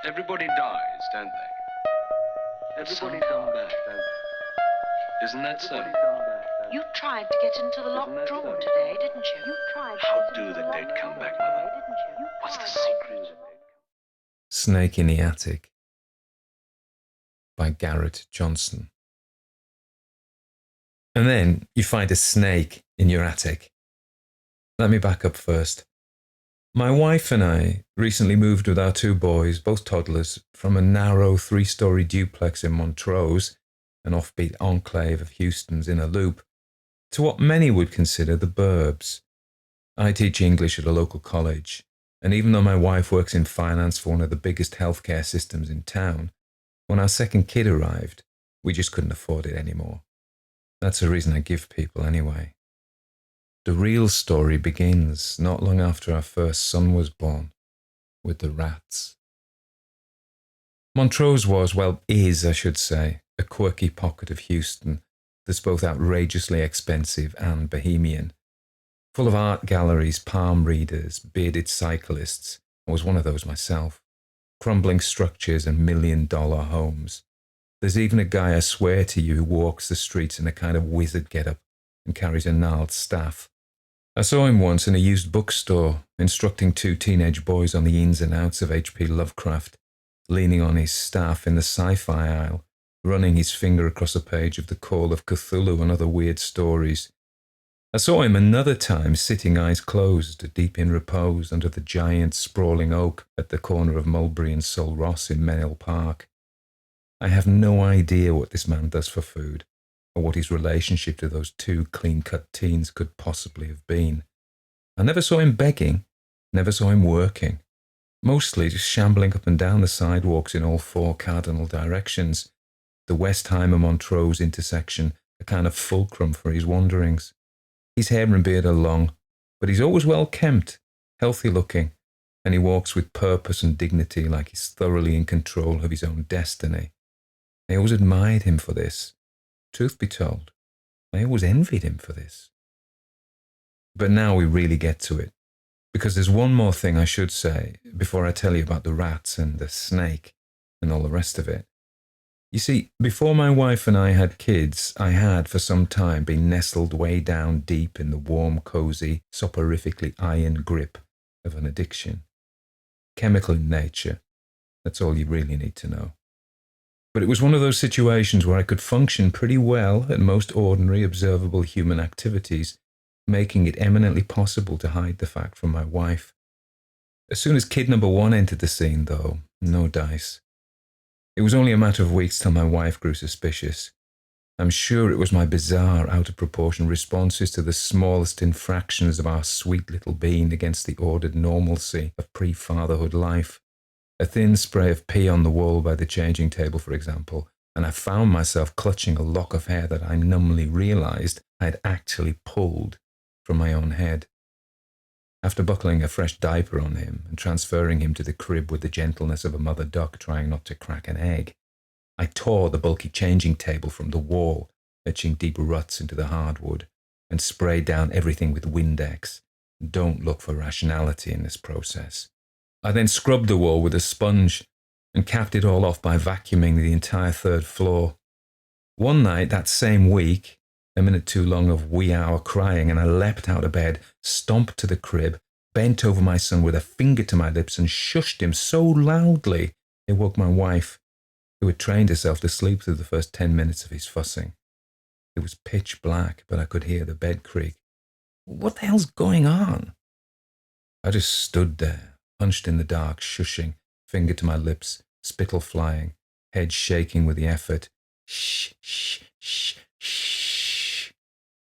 Everybody dies, don't they? Everybody come back, don't they? Isn't that so? You tried to get into the locked drawer today, didn't you? How do the dead come back, Mother? What's the secret? Snake in the Attic by Garrett Johnson. And then you find a snake in your attic. Let me back up first. My wife and I recently moved with our two boys, both toddlers, from a narrow 3-story duplex in Montrose, an offbeat enclave of Houston's inner loop, to what many would consider the burbs. I teach English at a local college, and even though my wife works in finance for one of the biggest healthcare systems in town, when our second kid arrived, we just couldn't afford it anymore. That's the reason I give people anyway. The real story begins not long after our first son was born, with the rats. Montrose was, well, is, I should say, a quirky pocket of Houston that's both outrageously expensive and bohemian. Full of art galleries, palm readers, bearded cyclists. I was one of those myself. Crumbling structures and million-dollar homes. There's even a guy, I swear to you, who walks the streets in a kind of wizard get-up and carries a gnarled staff. I saw him once in a used bookstore, instructing 2 teenage boys on the ins and outs of H.P. Lovecraft, leaning on his staff in the sci-fi aisle, running his finger across a page of The Call of Cthulhu and other weird stories. I saw him another time sitting eyes closed, deep in repose under the giant sprawling oak at the corner of Mulberry and Sol Ross in Menil Park. I have no idea what this man does for food, or what his relationship to those 2 clean-cut teens could possibly have been. I never saw him begging, never saw him working, mostly just shambling up and down the sidewalks in all 4 cardinal directions, the Westheimer-Montrose intersection a kind of fulcrum for his wanderings. His hair and beard are long, but he's always well kempt, healthy-looking, and he walks with purpose and dignity like he's thoroughly in control of his own destiny. I always admired him for this. Truth be told, I always envied him for this. But now we really get to it, because there's one more thing I should say before I tell you about the rats and the snake and all the rest of it. You see, before my wife and I had kids, I had for some time been nestled way down deep in the warm, cozy, soporifically iron grip of an addiction. Chemical in nature, that's all you really need to know. But it was one of those situations where I could function pretty well at most ordinary, observable human activities, making it eminently possible to hide the fact from my wife. As soon as kid number 1 entered the scene, though, no dice. It was only a matter of weeks till my wife grew suspicious. I'm sure it was my bizarre, out-of-proportion responses to the smallest infractions of our sweet little being against the ordered normalcy of pre-fatherhood life. A thin spray of pee on the wall by the changing table, for example, and I found myself clutching a lock of hair that I numbly realized I had actually pulled from my own head. After buckling a fresh diaper on him and transferring him to the crib with the gentleness of a mother duck trying not to crack an egg, I tore the bulky changing table from the wall, etching deep ruts into the hardwood, and sprayed down everything with Windex. Don't look for rationality in this process. I then scrubbed the wall with a sponge and capped it all off by vacuuming the entire 3rd floor. One night that same week, a minute too long of wee hour crying, and I leapt out of bed, stomped to the crib, bent over my son with a finger to my lips and shushed him so loudly it woke my wife, who had trained herself to sleep through the first 10 minutes of his fussing. It was pitch black, but I could hear the bed creak. What the hell's going on? I just stood there, hunched in the dark, shushing, finger to my lips, spittle flying, head shaking with the effort. Shh, shh, shh, shh.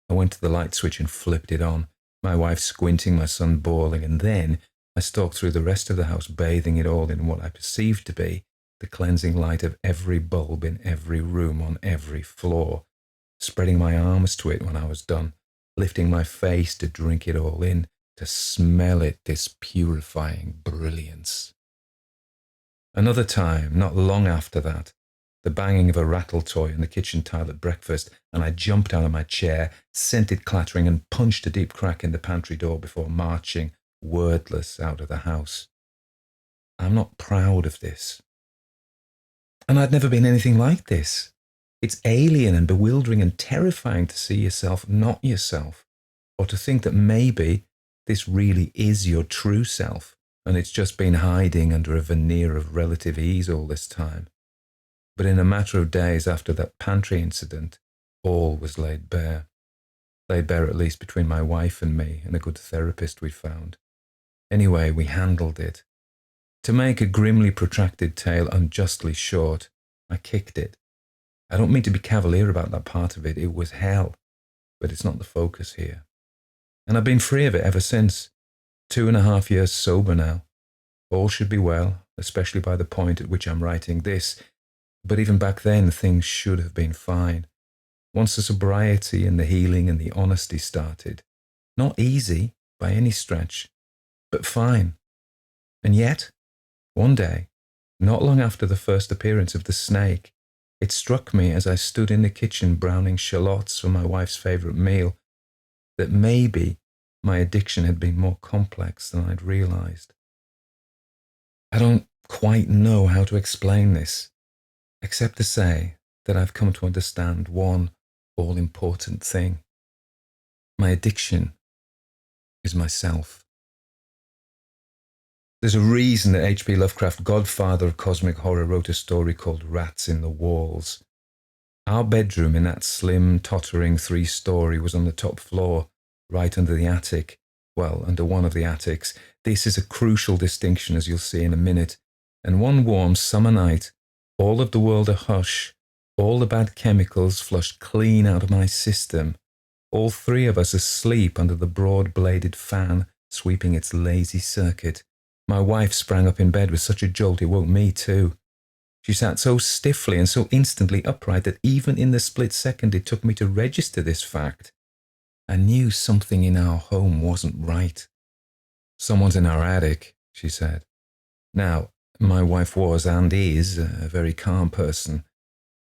I went to the light switch and flipped it on, my wife squinting, my son bawling, and then I stalked through the rest of the house, bathing it all in what I perceived to be the cleansing light of every bulb in every room on every floor, spreading my arms to it when I was done, lifting my face to drink it all in, to smell it, this purifying brilliance. Another time, not long after that, the banging of a rattle toy on the kitchen tile at breakfast, and I jumped out of my chair, sent it clattering, and punched a deep crack in the pantry door before marching, wordless, out of the house. I'm not proud of this, And I'd never been anything like this. It's alien and bewildering and terrifying to see yourself not yourself, or to think that maybe this really is your true self, and it's just been hiding under a veneer of relative ease all this time. But in a matter of days after that pantry incident, all was laid bare. Laid bare at least between my wife and me and a good therapist we'd found. Anyway, we handled it. To make a grimly protracted tale unjustly short, I kicked it. I don't mean to be cavalier about that part of it. It was hell, but it's not the focus here. And I've been free of it ever since. 2.5 years sober now. All should be well, especially by the point at which I'm writing this. But even back then, things should have been fine. Once the sobriety and the healing and the honesty started. Not easy, by any stretch, but fine. And yet, one day, not long after the first appearance of the snake, it struck me as I stood in the kitchen browning shallots for my wife's favourite meal, that maybe my addiction had been more complex than I'd realised. I don't quite know how to explain this, except to say that I've come to understand one all-important thing. My addiction is myself. There's a reason that H.P. Lovecraft, godfather of cosmic horror, wrote a story called Rats in the Walls. Our bedroom in that slim, tottering 3-story was on the top floor, right under the attic. Well, under one of the attics. This is a crucial distinction, as you'll see in a minute. And one warm summer night, all of the world ahush, all the bad chemicals flushed clean out of my system, all 3 of us asleep under the broad-bladed fan sweeping its lazy circuit. My wife sprang up in bed with such a jolt it woke me too. She sat so stiffly and so instantly upright that even in the split second it took me to register this fact. I knew something in our home wasn't right. "Someone's in our attic," she said. Now, my wife was and is a very calm person.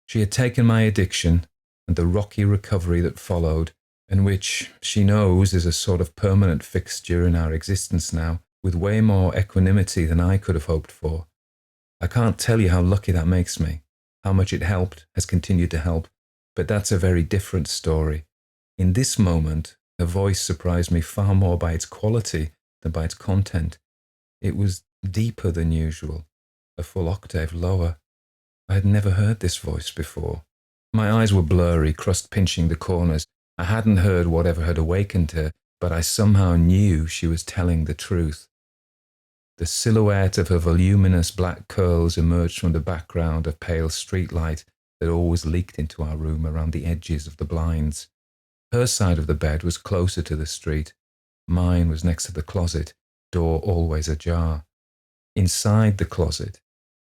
She had taken my addiction and the rocky recovery that followed, and which, she knows, is a sort of permanent fixture in our existence now, with way more equanimity than I could have hoped for. I can't tell you how lucky that makes me, how much it helped, has continued to help, but that's a very different story. In this moment, her voice surprised me far more by its quality than by its content. It was deeper than usual, a full octave lower. I had never heard this voice before. My eyes were blurry, crust pinching the corners. I hadn't heard whatever had awakened her, but I somehow knew she was telling the truth. The silhouette of her voluminous black curls emerged from the background of pale streetlight that always leaked into our room around the edges of the blinds. Her side of the bed was closer to the street. Mine was next to the closet, door always ajar. Inside the closet,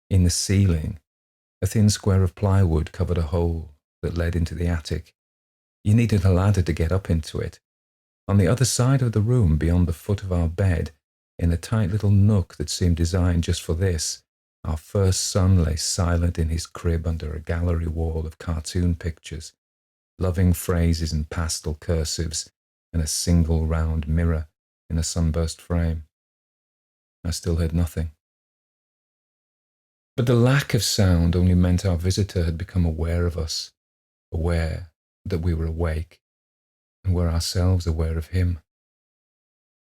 in the ceiling, a thin square of plywood covered a hole that led into the attic. You needed a ladder to get up into it. On the other side of the room, beyond the foot of our bed, in a tight little nook that seemed designed just for this, our first son lay silent in his crib under a gallery wall of cartoon pictures, loving phrases and pastel cursives, and a single round mirror in a sunburst frame. I still heard nothing. But the lack of sound only meant our visitor had become aware of us, aware that we were awake, and were ourselves aware of him.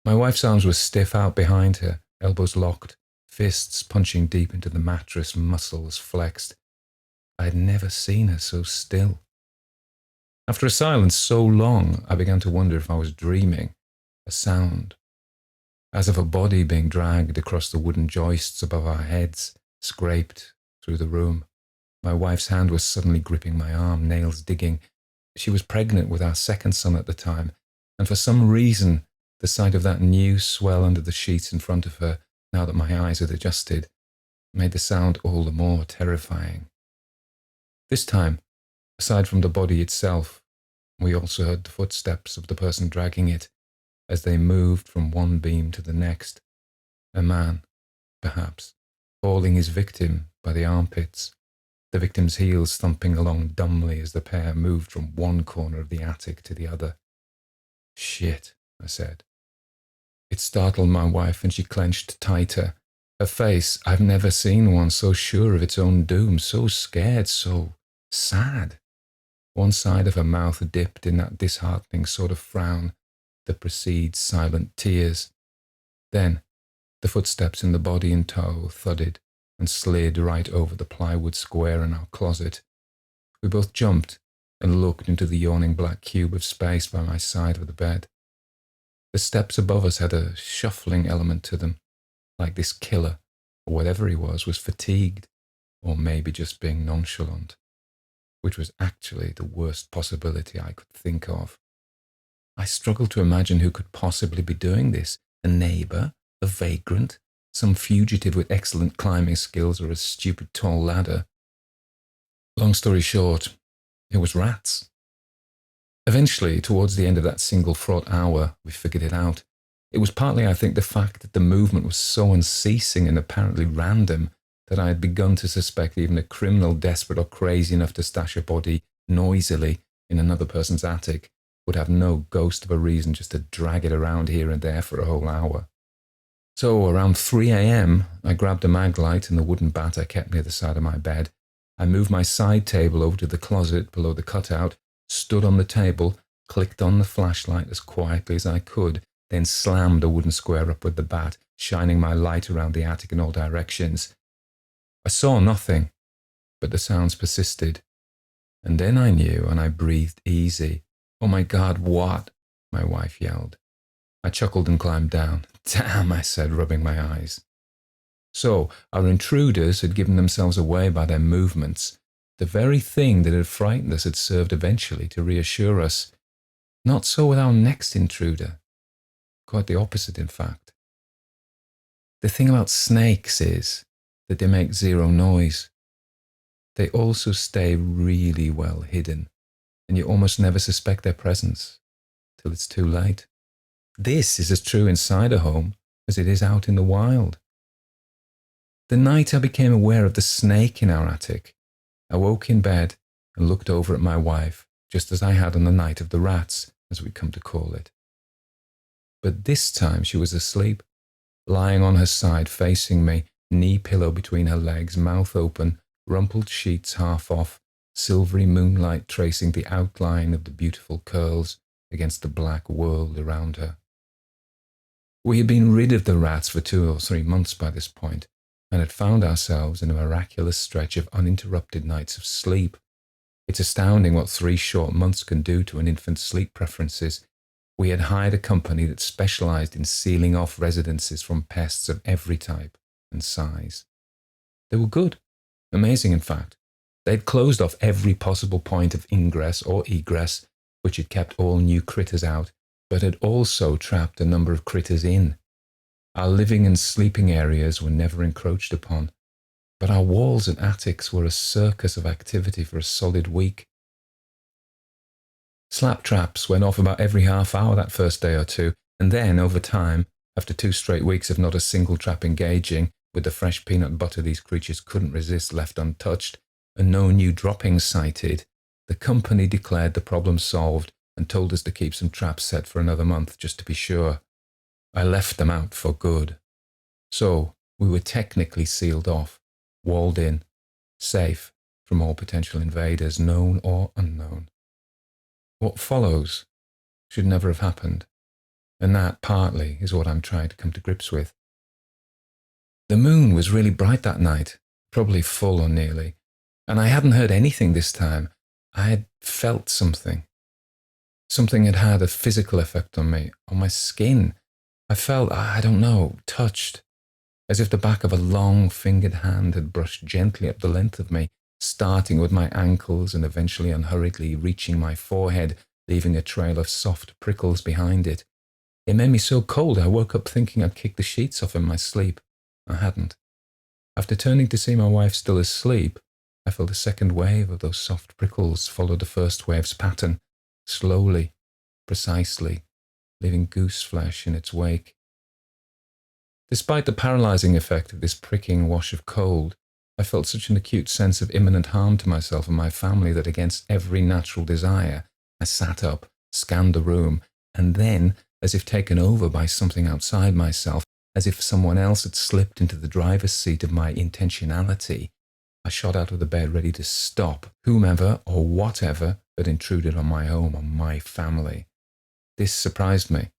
My wife's arms were stiff out behind her, elbows locked, fists punching deep into the mattress, muscles flexed. I had never seen her so still. After a silence so long, I began to wonder if I was dreaming. A sound, as of a body being dragged across the wooden joists above our heads, scraped through the room. My wife's hand was suddenly gripping my arm, nails digging. She was pregnant with our second son at the time, and for some reason, the sight of that new swell under the sheets in front of her, now that my eyes had adjusted, made the sound all the more terrifying. This time, aside from the body itself, we also heard the footsteps of the person dragging it as they moved from one beam to the next. A man, perhaps, hauling his victim by the armpits, the victim's heels thumping along dumbly as the pair moved from one corner of the attic to the other. "Shit," I said. It startled my wife and she clenched tighter. Her face, I've never seen one so sure of its own doom, so scared, so sad. One side of her mouth dipped in that disheartening sort of frown that precedes silent tears. Then, the footsteps in the body in tow thudded and slid right over the plywood square in our closet. We both jumped and looked into the yawning black cube of space by my side of the bed. The steps above us had a shuffling element to them, like this killer, or whatever he was fatigued, or maybe just being nonchalant, which was actually the worst possibility I could think of. I struggled to imagine who could possibly be doing this. A neighbour, a vagrant, some fugitive with excellent climbing skills, or a stupid tall ladder. Long story short, it was rats. Eventually, towards the end of that single fraught hour, we figured it out. It was partly, I think, the fact that the movement was so unceasing and apparently random that I had begun to suspect even a criminal desperate or crazy enough to stash a body noisily in another person's attic would have no ghost of a reason just to drag it around here and there for a whole hour. So, around 3 a.m., I grabbed a mag light and the wooden bat I kept near the side of my bed. I moved my side table over to the closet below the cutout, stood on the table, clicked on the flashlight as quietly as I could, then slammed a wooden square up with the bat, shining my light around the attic in all directions. I saw nothing, but the sounds persisted. And then I knew, and I breathed easy. "Oh my God, what?" my wife yelled. I chuckled and climbed down. "Damn," I said, rubbing my eyes. So, our intruders had given themselves away by their movements. The very thing that had frightened us had served eventually to reassure us. Not so with our next intruder. Quite the opposite, in fact. The thing about snakes is that they make zero noise. They also stay really well hidden, and you almost never suspect their presence till it's too late. This is as true inside a home as it is out in the wild. The night I became aware of the snake in our attic, I woke in bed and looked over at my wife, just as I had on the night of the rats, as we come to call it. But this time she was asleep, lying on her side facing me, knee pillow between her legs, mouth open, rumpled sheets half off, silvery moonlight tracing the outline of the beautiful curls against the black world around her. We had been rid of the rats for 2 or 3 months by this point, and had found ourselves in a miraculous stretch of uninterrupted nights of sleep. It's astounding what 3 short months can do to an infant's sleep preferences. We had hired a company that specialized in sealing off residences from pests of every type and size. They were good. Amazing, in fact. They'd closed off every possible point of ingress or egress, which had kept all new critters out, but had also trapped a number of critters in. Our living and sleeping areas were never encroached upon, but our walls and attics were a circus of activity for a solid week. Slap traps went off about every half hour that first day or two, and then, over time, after 2 straight weeks of not a single trap engaging, with the fresh peanut butter these creatures couldn't resist left untouched, and no new droppings sighted, the company declared the problem solved and told us to keep some traps set for another month just to be sure. I left them out for good. So we were technically sealed off, walled in, safe from all potential invaders, known or unknown. What follows should never have happened, and that partly is what I'm trying to come to grips with. The moon was really bright that night, probably full or nearly, and I hadn't heard anything this time. I had felt something. Something had had a physical effect on me, on my skin. I felt, I don't know, touched, as if the back of a long-fingered hand had brushed gently up the length of me, starting with my ankles and eventually unhurriedly reaching my forehead, leaving a trail of soft prickles behind it. It made me so cold I woke up thinking I'd kicked the sheets off in my sleep. I hadn't. After turning to see my wife still asleep, I felt a second wave of those soft prickles follow the first wave's pattern, slowly, precisely, leaving goose flesh in its wake. Despite the paralyzing effect of this pricking wash of cold, I felt such an acute sense of imminent harm to myself and my family that against every natural desire, I sat up, scanned the room, and then, as if taken over by something outside myself, as if someone else had slipped into the driver's seat of my intentionality, I shot out of the bed ready to stop whomever or whatever had intruded on my home, on my family. This surprised me.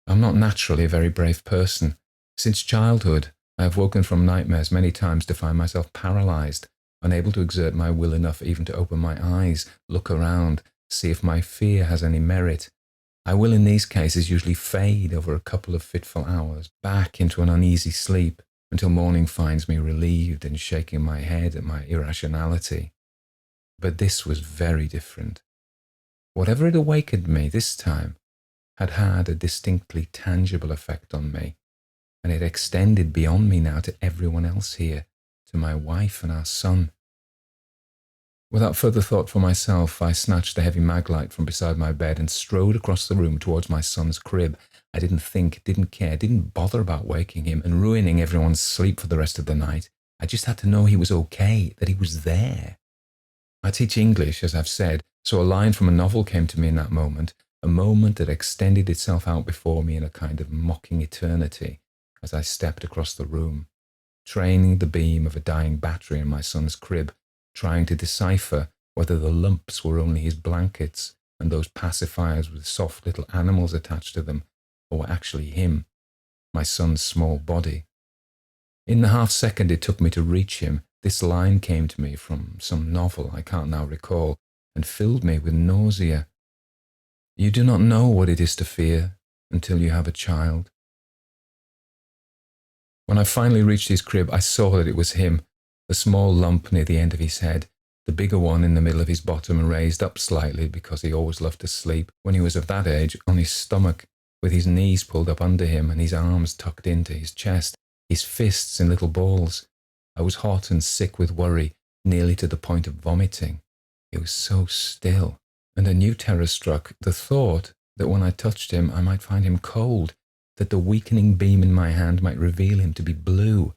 I'm not naturally a very brave person. Since childhood, I have woken from nightmares many times to find myself paralyzed, unable to exert my will enough even to open my eyes, look around, see if my fear has any merit. I will in these cases usually fade over a couple of fitful hours, back into an uneasy sleep, until morning finds me relieved and shaking my head at my irrationality. But this was very different. Whatever had awakened me this time had had a distinctly tangible effect on me, and it extended beyond me now to everyone else here, to my wife and our son. Without further thought for myself, I snatched the heavy mag light from beside my bed and strode across the room towards my son's crib. I didn't think, didn't care, didn't bother about waking him and ruining everyone's sleep for the rest of the night. I just had to know he was okay, that he was there. I teach English, as I've said, so a line from a novel came to me in that moment, a moment that extended itself out before me in a kind of mocking eternity as I stepped across the room, training the beam of a dying battery in my son's crib, trying to decipher whether the lumps were only his blankets and those pacifiers with soft little animals attached to them, or were actually him, my son's small body. In the half-second it took me to reach him, this line came to me from some novel I can't now recall, and filled me with nausea. You do not know what it is to fear until you have a child. When I finally reached his crib, I saw that it was him, the small lump near the end of his head, the bigger one in the middle of his bottom and raised up slightly because he always loved to sleep, when he was of that age, on his stomach, with his knees pulled up under him and his arms tucked into his chest, his fists in little balls. I was hot and sick with worry, nearly to the point of vomiting. He was so still, and a new terror struck, the thought that when I touched him I might find him cold, that the weakening beam in my hand might reveal him to be blue.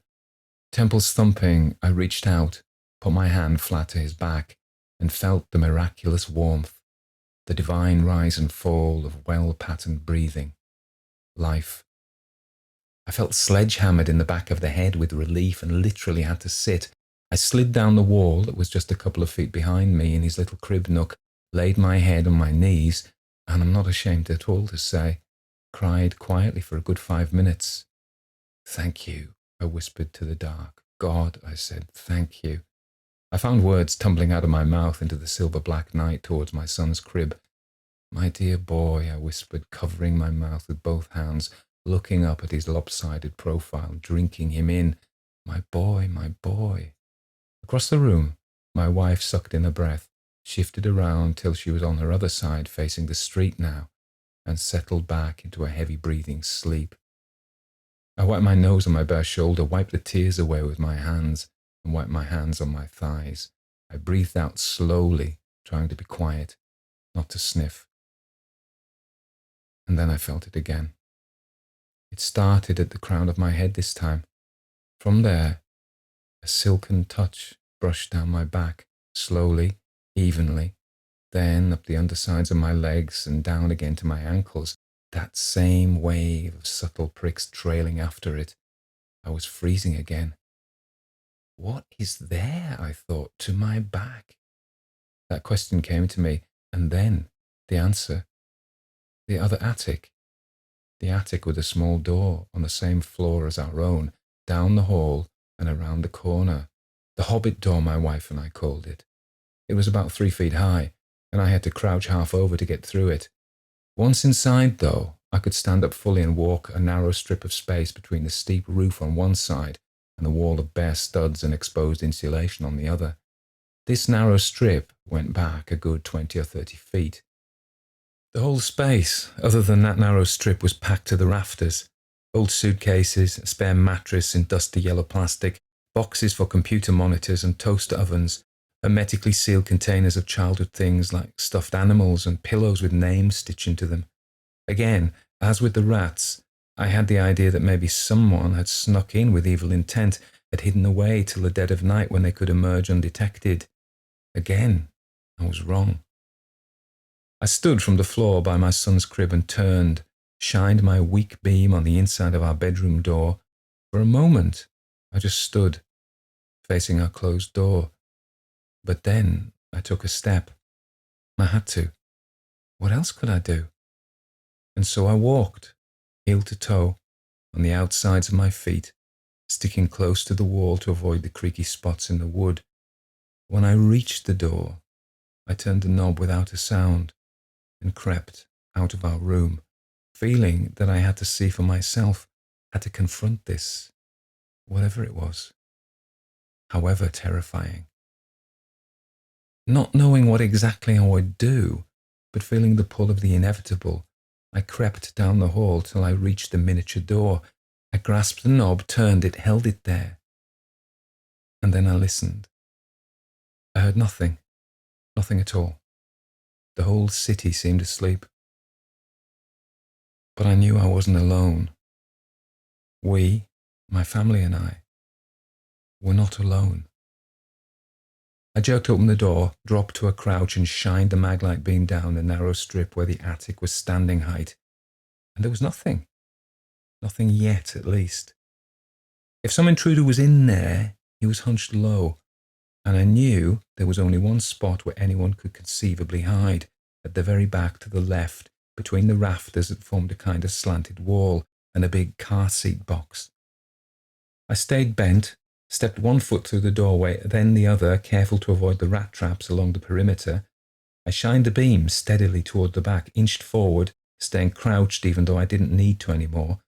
Temples thumping, I reached out, put my hand flat to his back, and felt the miraculous warmth, the divine rise and fall of well-patterned breathing. Life. I felt sledgehammered in the back of the head with relief and literally had to sit. I slid down the wall that was just a couple of feet behind me in his little crib nook, laid my head on my knees, and I'm not ashamed at all to say, cried quietly for a good 5 minutes. Thank you, I whispered to the dark. God, I said, thank you. I found words tumbling out of my mouth into the silver-black night towards my son's crib. My dear boy, I whispered, covering my mouth with both hands, looking up at his lopsided profile, drinking him in. My boy, my boy. Across the room, my wife sucked in a breath, shifted around till she was on her other side, facing the street now, and settled back into a heavy-breathing sleep. I wiped my nose on my bare shoulder, wiped the tears away with my hands, and wiped my hands on my thighs. I breathed out slowly, trying to be quiet, not to sniff. And then I felt it again. It started at the crown of my head this time. From there, a silken touch brushed down my back, slowly, evenly, then up the undersides of my legs and down again to my ankles, that same wave of subtle pricks trailing after it. I was freezing again. What is there, I thought, to my back? That question came to me, and then the answer. The other attic. The attic with a small door on the same floor as our own, down the hall and around the corner. The hobbit door, my wife and I called it. It was about 3 feet high, and I had to crouch half over to get through it. Once inside, though, I could stand up fully and walk a narrow strip of space between the steep roof on one side and the wall of bare studs and exposed insulation on the other. This narrow strip went back a good 20 or 30 feet. The whole space, other than that narrow strip, was packed to the rafters. Old suitcases, a spare mattress in dusty yellow plastic, boxes for computer monitors and toaster ovens, hermetically sealed containers of childhood things like stuffed animals and pillows with names stitched into them. Again, as with the rats, I had the idea that maybe someone had snuck in with evil intent, had hidden away till the dead of night when they could emerge undetected. Again, I was wrong. I stood from the floor by my son's crib and turned, shined my weak beam on the inside of our bedroom door, For a moment, I just stood, facing our closed door. But then I took a step. I had to. What else could I do? And so I walked, heel to toe, on the outsides of my feet, sticking close to the wall to avoid the creaky spots in the wood. When I reached the door, I turned the knob without a sound and crept out of our room, feeling that I had to see for myself, had to confront this, whatever it was, however terrifying. Not knowing what exactly I would do, but feeling the pull of the inevitable, I crept down the hall till I reached the miniature door. I grasped the knob, turned it, held it there. And then I listened. I heard nothing, nothing at all. The whole city seemed asleep. But I knew I wasn't alone. We, my family and I, were not alone. I jerked open the door, dropped to a crouch and shined the maglite beam down the narrow strip where the attic was standing height. And there was nothing. Nothing yet, at least. If some intruder was in there, he was hunched low, and I knew there was only one spot where anyone could conceivably hide, at the very back to the left, between the rafters that formed a kind of slanted wall and a big car seat box. I stayed bent, stepped one foot through the doorway, then the other, careful to avoid the rat traps along the perimeter. I shined the beam steadily toward the back, inched forward, staying crouched even though I didn't need to anymore.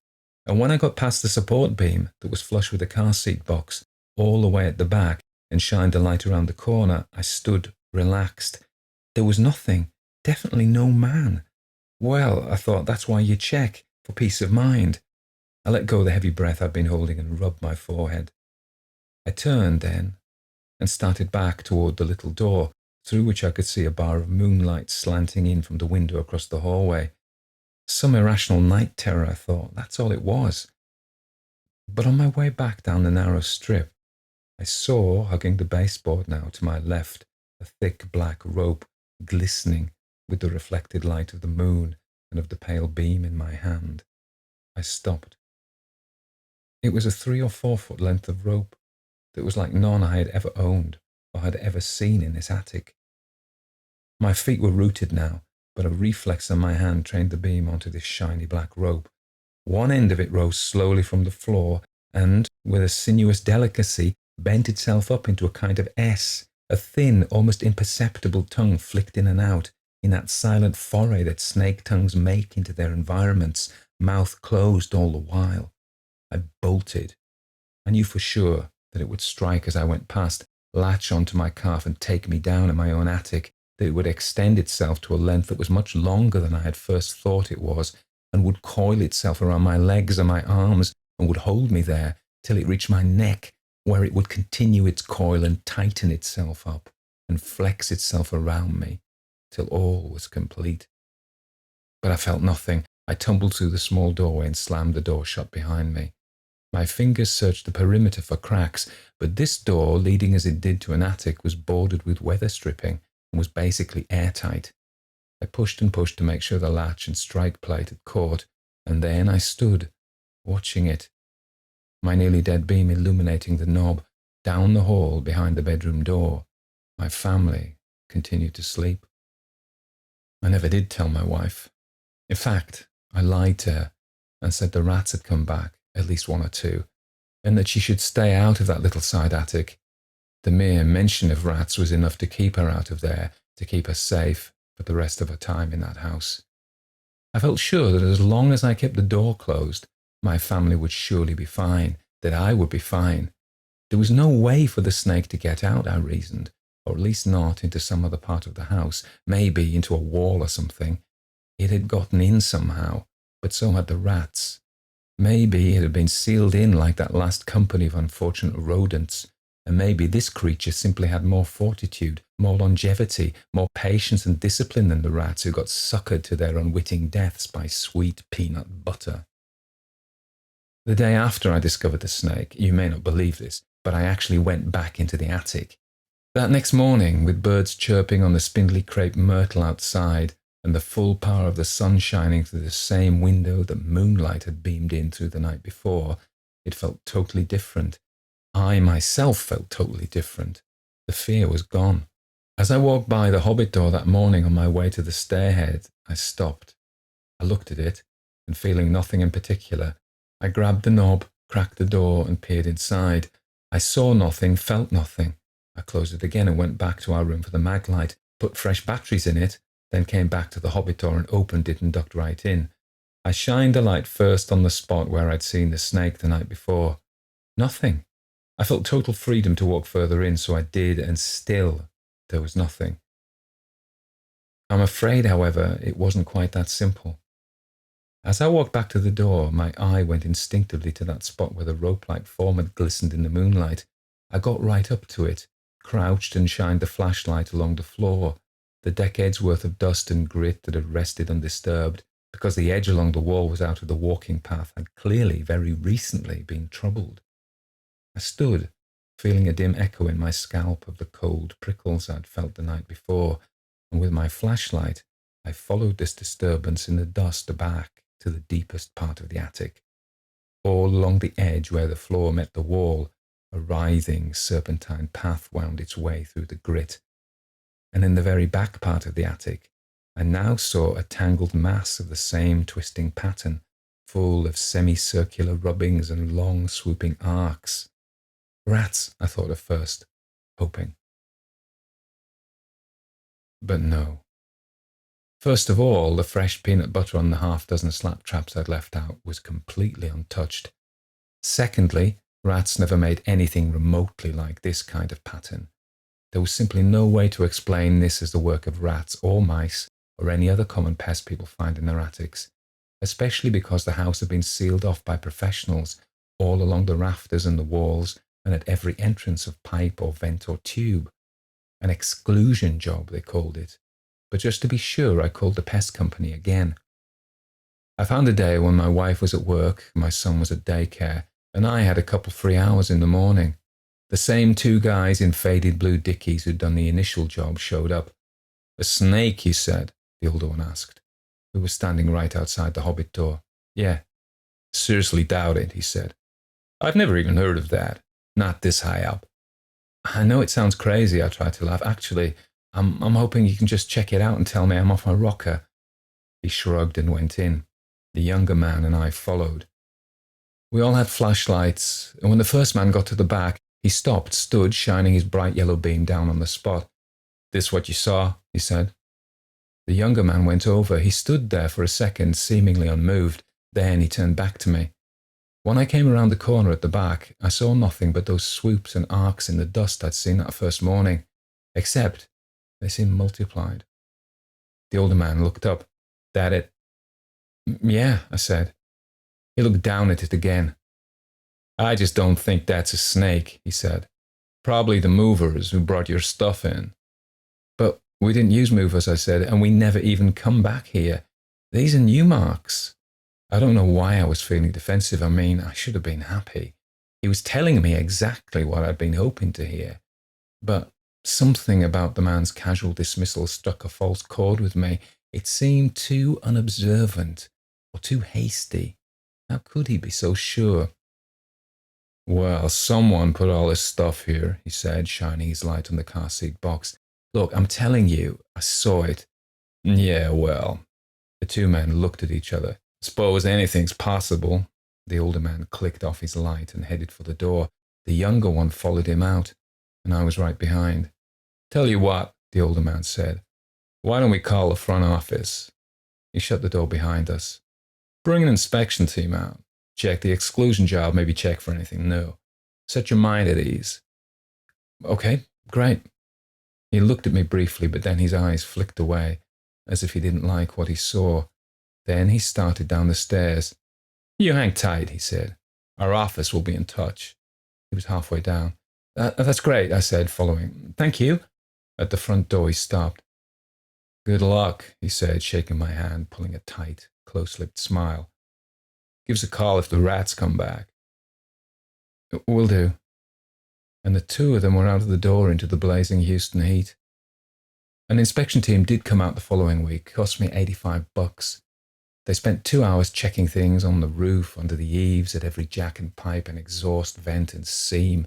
And when I got past the support beam that was flush with the car seat box, all the way at the back, and shined the light around the corner, I stood, relaxed. There was nothing, definitely no man. Well, I thought, that's why you check, for peace of mind. I let go of the heavy breath I'd been holding and rubbed my forehead. I turned then and started back toward the little door, through which I could see a bar of moonlight slanting in from the window across the hallway. Some irrational night terror, I thought, that's all it was. But on my way back down the narrow strip, I saw, hugging the baseboard now to my left, a thick black rope glistening with the reflected light of the moon and of the pale beam in my hand. I stopped. It was a 3 or 4 foot length of rope that was like none I had ever owned or had ever seen in this attic. My feet were rooted now, but a reflex on my hand trained the beam onto this shiny black rope. One end of it rose slowly from the floor and, with a sinuous delicacy, bent itself up into a kind of S. A thin, almost imperceptible tongue flicked in and out, in that silent foray that snake tongues make into their environments, mouth closed all the while. I bolted. I knew for sure that it would strike as I went past, latch onto my calf and take me down in my own attic, that it would extend itself to a length that was much longer than I had first thought it was, and would coil itself around my legs and my arms, and would hold me there till it reached my neck, where it would continue its coil and tighten itself up, and flex itself around me, till all was complete. But I felt nothing. I tumbled through the small doorway and slammed the door shut behind me. My fingers searched the perimeter for cracks, but this door, leading as it did to an attic, was bordered with weather stripping and was basically airtight. I pushed and pushed to make sure the latch and strike plate had caught, and then I stood, watching it, my nearly dead beam illuminating the knob, down the hall behind the bedroom door. My family continued to sleep. I never did tell my wife. In fact, I lied to her and said the rats had come back, at least 1 or 2, and that she should stay out of that little side attic. The mere mention of rats was enough to keep her out of there, to keep her safe for the rest of her time in that house. I felt sure that as long as I kept the door closed, my family would surely be fine, that I would be fine. There was no way for the snake to get out, I reasoned, or at least not into some other part of the house, maybe into a wall or something. It had gotten in somehow, but so had the rats. Maybe it had been sealed in like that last company of unfortunate rodents, and maybe this creature simply had more fortitude, more longevity, more patience and discipline than the rats who got suckered to their unwitting deaths by sweet peanut butter. The day after I discovered the snake, you may not believe this, but I actually went back into the attic. That next morning, with birds chirping on the spindly crepe myrtle outside, and the full power of the sun shining through the same window that moonlight had beamed in through the night before, It felt totally different. I myself felt totally different. The fear was gone. As I walked by the hobbit door that morning on my way to the stairhead, I stopped. I looked at it, and feeling nothing in particular, I grabbed the knob, cracked the door, and peered inside. I saw nothing, felt nothing. I closed it again and went back to our room for the mag light, put fresh batteries in it, then came back to the hobbit door and opened it and ducked right in. I shined the light first on the spot where I'd seen the snake the night before. Nothing. I felt total freedom to walk further in, so I did, and still there was nothing. I'm afraid, however, it wasn't quite that simple. As I walked back to the door, my eye went instinctively to that spot where the rope-like form had glistened in the moonlight. I got right up to it, crouched and shined the flashlight along the floor. The decades' worth of dust and grit that had rested undisturbed, because the edge along the wall was out of the walking path, had clearly, very recently, been troubled. I stood, feeling a dim echo in my scalp of the cold prickles I'd felt the night before, and with my flashlight, I followed this disturbance in the dust back to the deepest part of the attic. All along the edge where the floor met the wall, a writhing serpentine path wound its way through the grit. And in the very back part of the attic, I now saw a tangled mass of the same twisting pattern, full of semicircular rubbings and long swooping arcs. Rats, I thought at first, hoping. But no. First of all, the fresh peanut butter on the half-dozen slap traps I'd left out was completely untouched. Secondly, rats never made anything remotely like this kind of pattern. There was simply no way to explain this as the work of rats or mice or any other common pest people find in their attics, especially because the house had been sealed off by professionals all along the rafters and the walls and at every entrance of pipe or vent or tube. An exclusion job, they called it. But just to be sure, I called the pest company again. I found a day when my wife was at work, my son was at daycare, and I had a couple free hours in the morning. The same two guys in faded blue dickies who'd done the initial job showed up. "A snake, you said?" the older one asked, who was standing right outside the hobbit door. "Yeah." "Seriously doubt it," he said. "I've never even heard of that. Not this high up." "I know it sounds crazy," I tried to laugh. "Actually, I'm hoping you can just check it out and tell me I'm off my rocker." He shrugged and went in. The younger man and I followed. We all had flashlights, and when the first man got to the back, he stopped, stood, shining his bright yellow beam down on the spot. "This what you saw?" he said. The younger man went over. He stood there for a second, seemingly unmoved. Then he turned back to me. When I came around the corner at the back, I saw nothing but those swoops and arcs in the dust I'd seen that first morning, except they seemed multiplied. The older man looked up. "That it?" "Yeah," I said. He looked down at it again. "I just don't think that's a snake," he said. "Probably the movers who brought your stuff in." "But we didn't use movers," I said, "and we never even come back here. These are new marks." I don't know why I was feeling defensive. I mean, I should have been happy. He was telling me exactly what I'd been hoping to hear. But something about the man's casual dismissal struck a false chord with me. It seemed too unobservant or too hasty. How could he be so sure? "Well, someone put all this stuff here," he said, shining his light on the car seat box. "Look, I'm telling you, I saw it." "Yeah, well." The two men looked at each other. "Suppose anything's possible." The older man clicked off his light and headed for the door. The younger one followed him out, and I was right behind. "Tell you what," the older man said. "Why don't we call the front office?" He shut the door behind us. "Bring an inspection team out. Check the exclusion job, maybe check for anything new. Set your mind at ease." "Okay, great." He looked at me briefly, but then his eyes flicked away, as if he didn't like what he saw. Then he started down the stairs. "You hang tight," he said. "Our office will be in touch." He was halfway down. That's great," I said, following. "Thank you." At the front door, he stopped. "Good luck," he said, shaking my hand, pulling a tight, close-lipped smile. "Give us a call if the rats come back." "Will do." And the two of them were out of the door into the blazing Houston heat. An inspection team did come out the following week. Cost me $85. They spent 2 hours checking things on the roof, under the eaves, at every jack and pipe and exhaust vent and seam.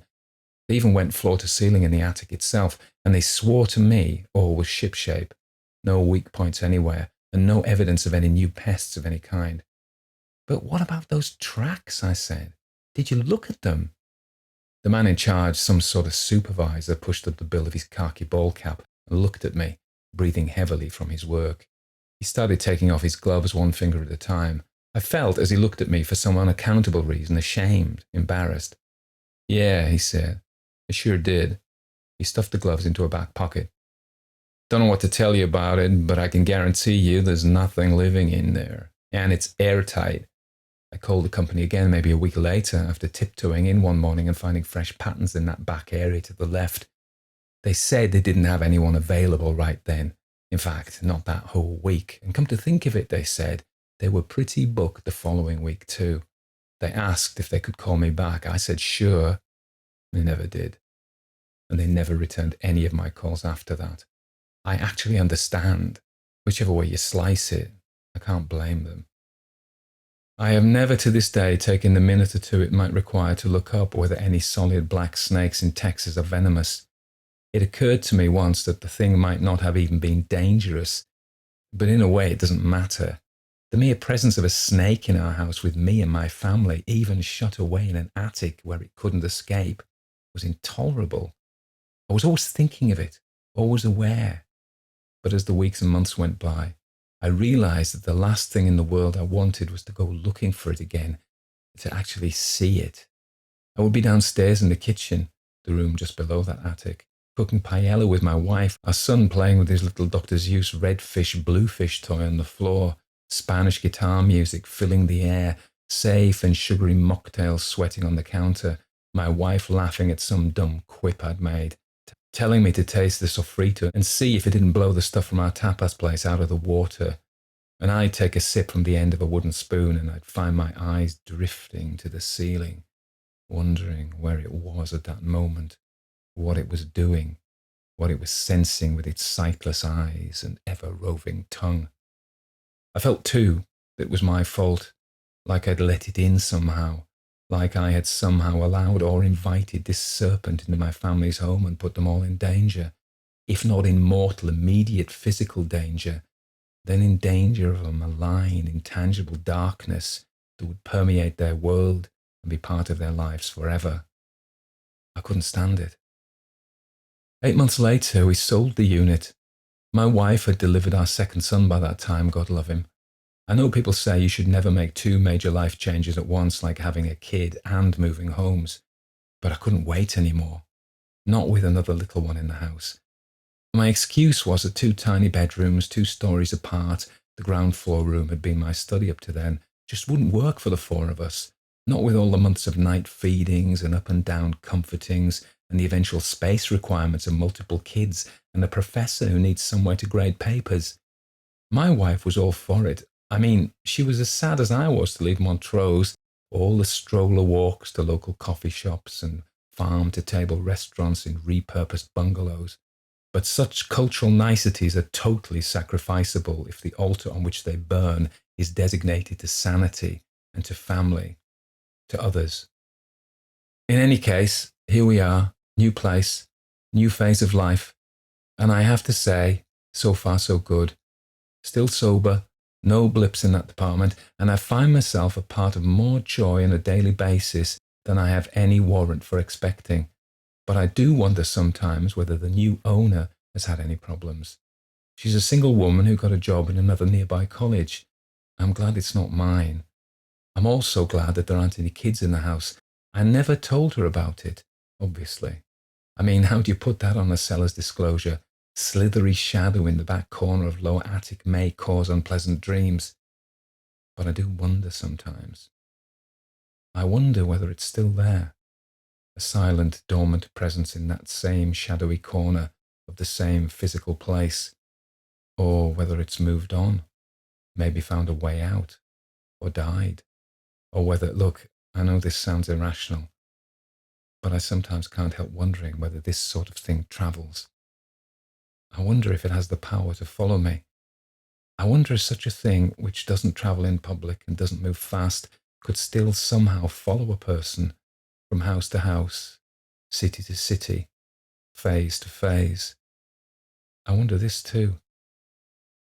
They even went floor to ceiling in the attic itself, and they swore to me all was shipshape, no weak points anywhere, and no evidence of any new pests of any kind. But what about those tracks? I said. Did you look at them? The man in charge, some sort of supervisor, pushed up the bill of his khaki ball cap and looked at me, breathing heavily from his work. He started taking off his gloves one finger at a time. I felt, as he looked at me, for some unaccountable reason, ashamed, embarrassed. Yeah, he said. I sure did. He stuffed the gloves into a back pocket. Don't know what to tell you about it, but I can guarantee you there's nothing living in there. And it's airtight. I called the company again maybe a week later after tiptoeing in one morning and finding fresh patterns in that back area to the left. They said they didn't have anyone available right then. In fact, not that whole week. And come to think of it, they said, they were pretty booked the following week too. They asked if they could call me back. I said sure. They never did. And they never returned any of my calls after that. I actually understand. Whichever way you slice it, I can't blame them. I have never to this day taken the minute or two it might require to look up whether any solid black snakes in Texas are venomous. It occurred to me once that the thing might not have even been dangerous, but in a way it doesn't matter. The mere presence of a snake in our house with me and my family, even shut away in an attic where it couldn't escape, was intolerable. I was always thinking of it, always aware. But as the weeks and months went by, I realized that the last thing in the world I wanted was to go looking for it again, to actually see it. I would be downstairs in the kitchen, the room just below that attic, cooking paella with my wife, our son playing with his little Dr. Seuss redfish bluefish toy on the floor, Spanish guitar music filling the air, safe and sugary mocktails sweating on the counter, my wife laughing at some dumb quip I'd made, telling me to taste the sofrito and see if it didn't blow the stuff from our tapas place out of the water. And I'd take a sip from the end of a wooden spoon and I'd find my eyes drifting to the ceiling, wondering where it was at that moment, what it was doing, what it was sensing with its sightless eyes and ever-roving tongue. I felt, too, that it was my fault, like I'd let it in somehow, like I had somehow allowed or invited this serpent into my family's home and put them all in danger, if not in mortal, immediate physical danger, then in danger of a malign, intangible darkness that would permeate their world and be part of their lives forever. I couldn't stand it. 8 months later, we sold the unit. My wife had delivered our second son by that time, God love him. I know people say you should never make two major life changes at once, like having a kid and moving homes, but I couldn't wait anymore, not with another little one in the house. My excuse was that 2 tiny bedrooms, 2 stories apart, the ground floor room had been my study up to then, just wouldn't work for the 4 of us, not with all the months of night feedings and up and down comfortings and the eventual space requirements of multiple kids and a professor who needs somewhere to grade papers. My wife was all for it. I mean, she was as sad as I was to leave Montrose, all the stroller walks to local coffee shops and farm-to-table restaurants in repurposed bungalows. But such cultural niceties are totally sacrificable if the altar on which they burn is designated to sanity and to family, to others. In any case, here we are, new place, new phase of life, and I have to say, so far so good. Still sober, no blips in that department, and I find myself a part of more joy on a daily basis than I have any warrant for expecting. But I do wonder sometimes whether the new owner has had any problems. She's a single woman who got a job in another nearby college. I'm glad it's not mine. I'm also glad that there aren't any kids in the house. I never told her about it, obviously. I mean, how do you put that on a seller's disclosure? Slithery shadow in the back corner of lower attic may cause unpleasant dreams. But I do wonder sometimes. I wonder whether it's still there, a silent, dormant presence in that same shadowy corner of the same physical place, or whether it's moved on, maybe found a way out, or died, or whether, look, I know this sounds irrational, but I sometimes can't help wondering whether this sort of thing travels. I wonder if it has the power to follow me, I wonder if such a thing, which doesn't travel in public and doesn't move fast, could still somehow follow a person from house to house, city to city, phase to phase. I wonder this too.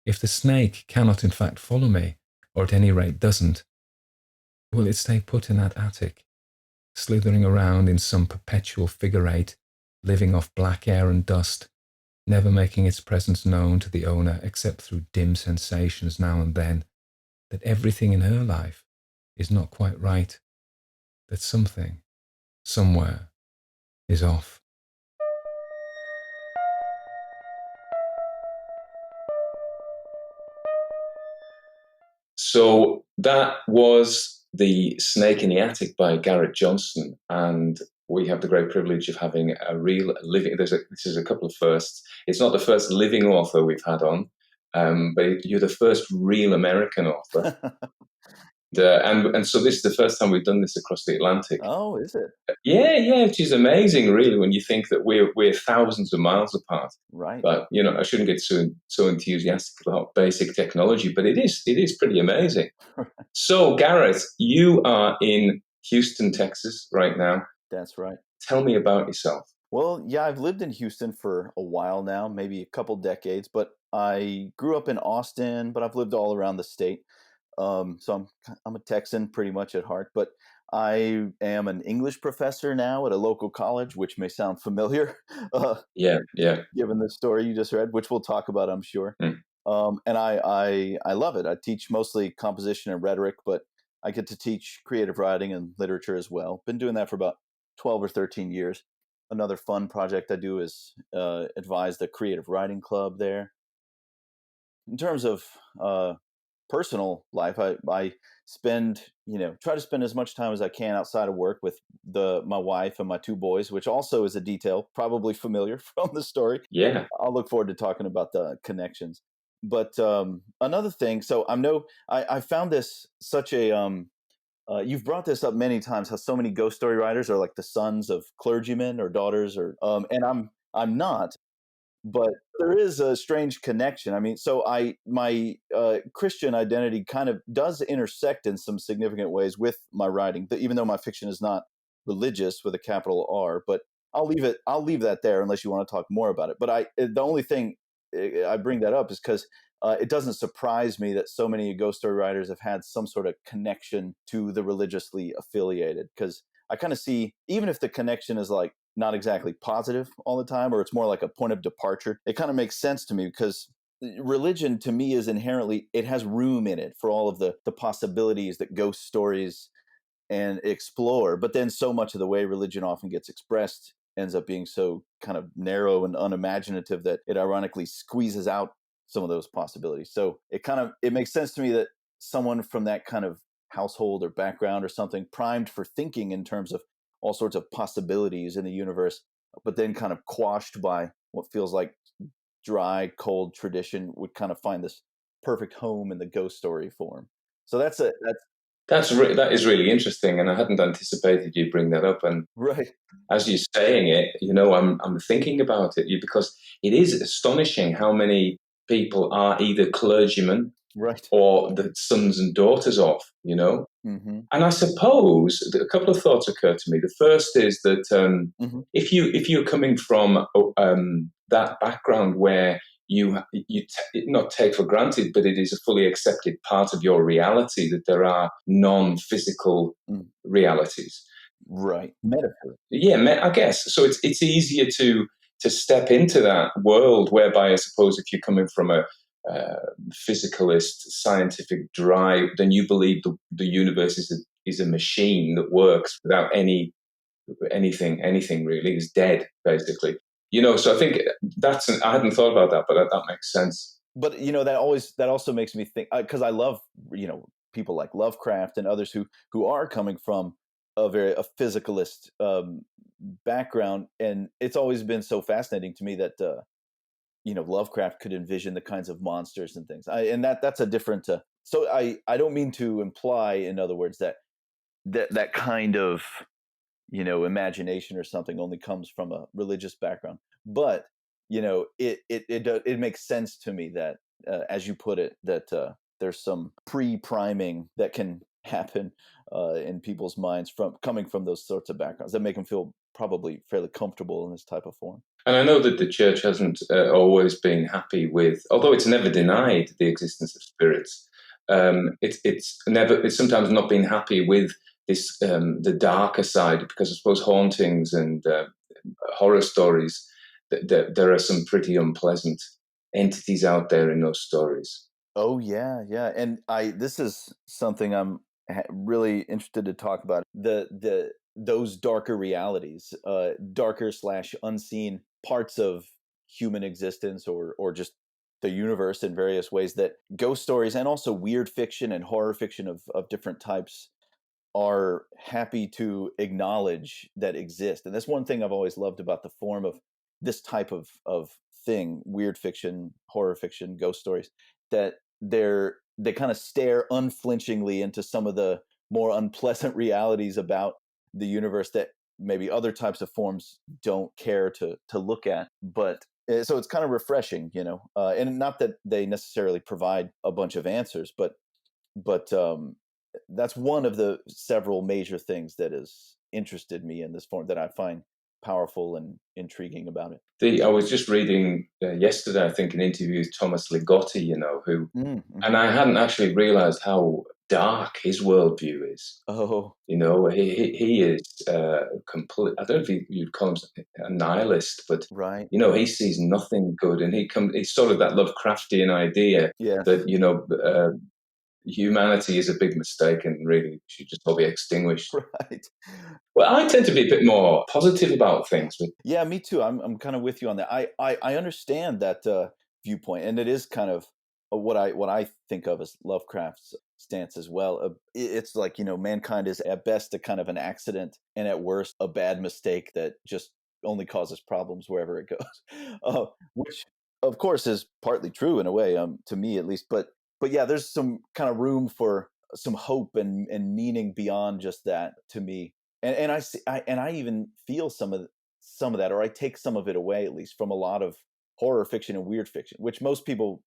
If the snake cannot in fact follow me, or at any rate doesn't, will it stay put in that attic, slithering around in some perpetual figure eight, living off black air and dust, never making its presence known to the owner except through dim sensations now and then, that everything in her life is not quite right, that something, somewhere, is off? So that was The Snake in the Attic by Garrett Johnston. And we have the great privilege of having a real living, this is a couple of firsts. It's not the first living author we've had on, but you're the first real American author. And so this is the first time we've done this across the Atlantic. Oh, is it? Yeah, which is amazing, really, when you think that we're thousands of miles apart. Right. But I shouldn't get so enthusiastic about basic technology, but it is pretty amazing. So, Garrett, you are in Houston, Texas, right now. That's right. Tell me about yourself. Well, yeah, I've lived in Houston for a while now, maybe a couple decades, but I grew up in Austin, but I've lived all around the state. So I'm a Texan pretty much at heart, but I am an English professor now at a local college, which may sound familiar, Yeah. given the story you just read, which we'll talk about, I'm sure. Mm. And I love it. I teach mostly composition and rhetoric, but I get to teach creative writing and literature as well. Been doing that for about 12 or 13 years. Another fun project I do is advise the creative writing club there. In terms of personal life, I spend, try to spend as much time as I can outside of work with my wife and my two boys, which also is a detail probably familiar from the story. Yeah. I'll look forward to talking about the connections. But another thing, so I found this such a you've brought this up many times, how so many ghost story writers are like the sons of clergymen or daughters, or and I'm not, but there is a strange connection. I mean, so my Christian identity kind of does intersect in some significant ways with my writing, even though my fiction is not religious with a capital R. But I'll leave that there unless you want to talk more about it. But the only thing I bring that up is because it doesn't surprise me that so many ghost story writers have had some sort of connection to the religiously affiliated. Because I kind of see, even if the connection is like not exactly positive all the time, or it's more like a point of departure, it kind of makes sense to me, because religion to me is inherently, it has room in it for all of the possibilities that ghost stories and explore. But then so much of the way religion often gets expressed ends up being so kind of narrow and unimaginative that it ironically squeezes out some of those possibilities. So it makes sense to me that someone from that kind of household or background or something, primed for thinking in terms of all sorts of possibilities in the universe, but then kind of quashed by what feels like dry, cold tradition, would kind of find this perfect home in the ghost story form. So that is really interesting, and I hadn't anticipated you'd bring that up. And right. as you're saying it, I'm thinking about it because it is astonishing how many people are either clergymen, Right, or the sons and daughters of. Mm-hmm. And I suppose a couple of thoughts occur to me. The first is that Mm-hmm. if you're coming from that background where you not take for granted, but it is a fully accepted part of your reality that there are non-physical realities. Right, metaphor. Yeah, I guess so. It's easier to step into that world, whereby I suppose if you're coming from a physicalist, scientific drive, then you believe the universe is a machine that works without anything really, is dead basically. So I think I hadn't thought about that, but that makes sense. But that also makes me think, because I love people like Lovecraft and others who are coming from a physicalist background, and it's always been so fascinating to me that Lovecraft could envision the kinds of monsters and things. And that's a different. So I don't mean to imply, in other words, that kind of imagination or something only comes from a religious background, but it makes sense to me that as you put it, that there's some pre-priming that can happen in people's minds from coming from those sorts of backgrounds that make them feel probably fairly comfortable in this type of form. And I know that the church hasn't always been happy with, although it's never denied the existence of spirits. It's sometimes not been happy with this the darker side, because I suppose hauntings and horror stories. There are some pretty unpleasant entities out there in those stories. Oh yeah, yeah. And I this is something I'm really interested to talk about. The those darker realities, darker slash unseen parts of human existence, or just the universe in various ways, that ghost stories and also weird fiction and horror fiction of different types are happy to acknowledge that exist. And that's one thing I've always loved about the form of this type of thing, weird fiction, horror fiction, ghost stories, that they kind of stare unflinchingly into some of the more unpleasant realities about the universe that maybe other types of forms don't care to look at. But so it's kind of refreshing, and not that they necessarily provide a bunch of answers, but that's one of the several major things that has interested me in this form, that I find powerful and intriguing about it. I was just reading yesterday, I think, an interview with Thomas Ligotti, who, and I hadn't actually realized how dark his worldview is. Oh, He is complete. I don't know if you'd call him a nihilist, but right. he sees nothing good, and it's sort of that Lovecraftian idea Yes. that humanity is a big mistake and really should just all be extinguished. Right. Well, I tend to be a bit more positive about things. Yeah, me too. I'm kind of with you on that. I understand that viewpoint, and it is kind of what I think of as Lovecraft's stance as well. It's like, mankind is at best a kind of an accident, and at worst a bad mistake that just only causes problems wherever it goes. Which of course is partly true in a way, to me at least. But yeah, there's some kind of room for some hope and meaning beyond just that, to me. And I see, and I even feel some of that, or I take some of it away, at least, from a lot of horror fiction and weird fiction, which most people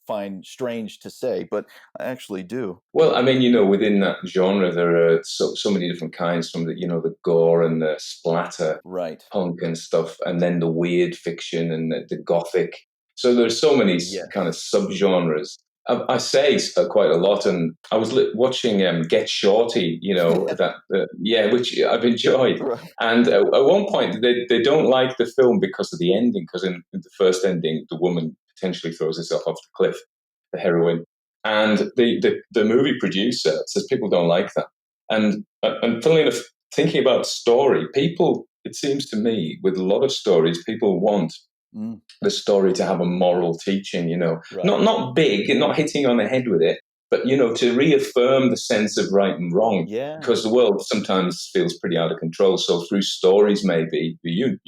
find strange to say, but I actually do. Well, I mean, within that genre, there are so many different kinds, from the gore and the splatter, Right. punk and stuff, and then the weird fiction and the gothic. So there's so many Yes. kind of subgenres. I say quite a lot, and I was watching Get Shorty, which I've enjoyed. Right. And at one point, they don't like the film because of the ending, because in the first ending, the woman potentially throws herself off the cliff, the heroine. And the movie producer says people don't like that. And funnily enough, thinking about story, people, it seems to me, with a lot of stories, people want the story to have a moral teaching, Right. not big and not hitting on the head with it, but to reaffirm the sense of right and wrong. Yeah. Because the world sometimes feels pretty out of control. So through stories, maybe you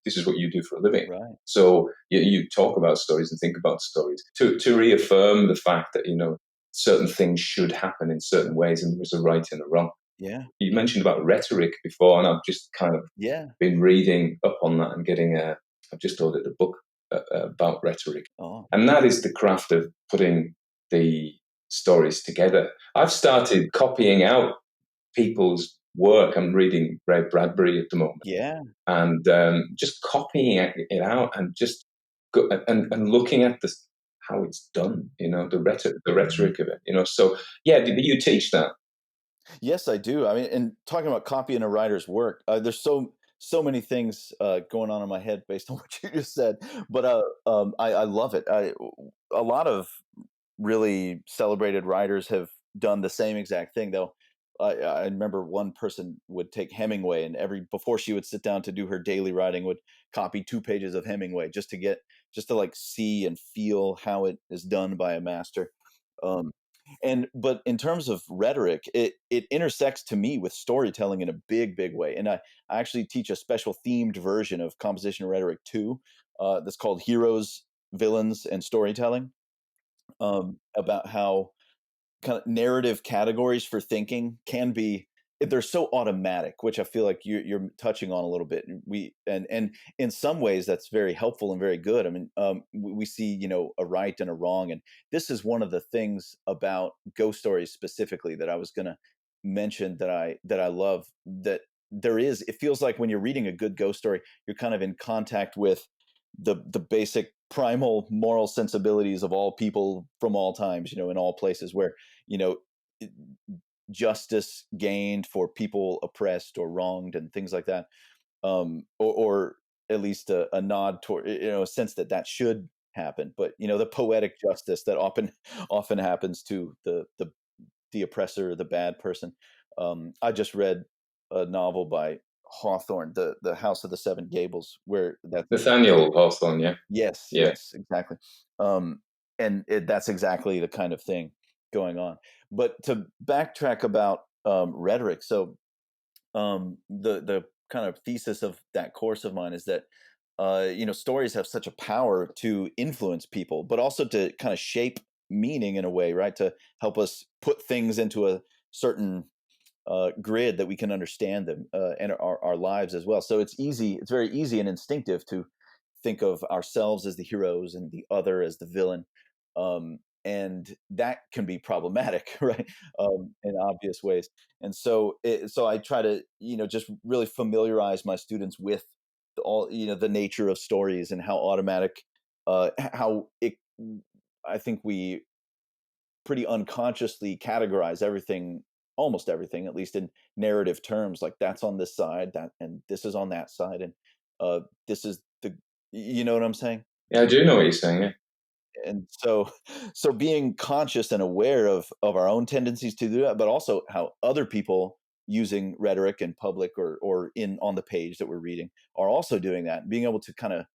this is what you do for a living. Right. So you talk about stories and think about stories to reaffirm the fact that certain things should happen in certain ways, and there is a right and a wrong. Yeah. You mentioned about rhetoric before, and I've just kind of been reading up on that and getting I've just ordered a book about rhetoric. Oh. And that is the craft of putting the stories together. I've started copying out people's work. I'm reading Ray Bradbury at the moment. Yeah. And just copying it out and just and looking at how it's done, the rhetoric of it, So, yeah, do you teach that? Yes, I do. I mean, and talking about copying a writer's work, there's so many things going on in my head based on what you just said. But I love it. A lot of really celebrated writers have done the same exact thing, though. I remember one person would take Hemingway, and before she would sit down to do her daily writing, would copy 2 pages of Hemingway just to like see and feel how it is done by a master. But in terms of rhetoric, it intersects to me with storytelling in a big way. And I actually teach a special themed version of composition rhetoric too, that's called Heroes, Villains, and Storytelling, about how kind of narrative categories for thinking can be they're so automatic, which I feel like you're touching on a little bit. And in some ways that's very helpful and very good. I mean, we see, a right and a wrong, and this is one of the things about ghost stories specifically that I was going to mention that I love, that there is. It feels like when you're reading a good ghost story, you're kind of in contact with the basic primal moral sensibilities of all people from all times, in all places, where you know justice gained for people oppressed or wronged and things like that, or at least a nod toward, a sense that should happen. But the poetic justice that often happens to the oppressor, the bad person. I just read a novel by Hawthorne, the House of the Seven Gables, where that's Nathaniel Hawthorne, yeah. yes, Yeah. yes, exactly. And that's exactly the kind of thing going on. But to backtrack about rhetoric, so the kind of thesis of that course of mine is that stories have such a power to influence people, but also to kind of shape meaning in a way, right? To help us put things into a certain grid that we can understand them, and our lives as well. So it's very easy and instinctive to think of ourselves as the heroes and the other as the villain. And that can be problematic, right? In obvious ways. And so I try to, just really familiarize my students with the nature of stories and how automatic, how it, I think we pretty unconsciously categorize everything, almost everything, at least in narrative terms, like that's on this side, that, and this is on that side, and this is the, you know what I'm saying? Yeah, I do know what you're saying. Yeah. And so being conscious and aware of our own tendencies to do that, but also how other people using rhetoric in public or in on the page that we're reading are also doing that, being able to kind of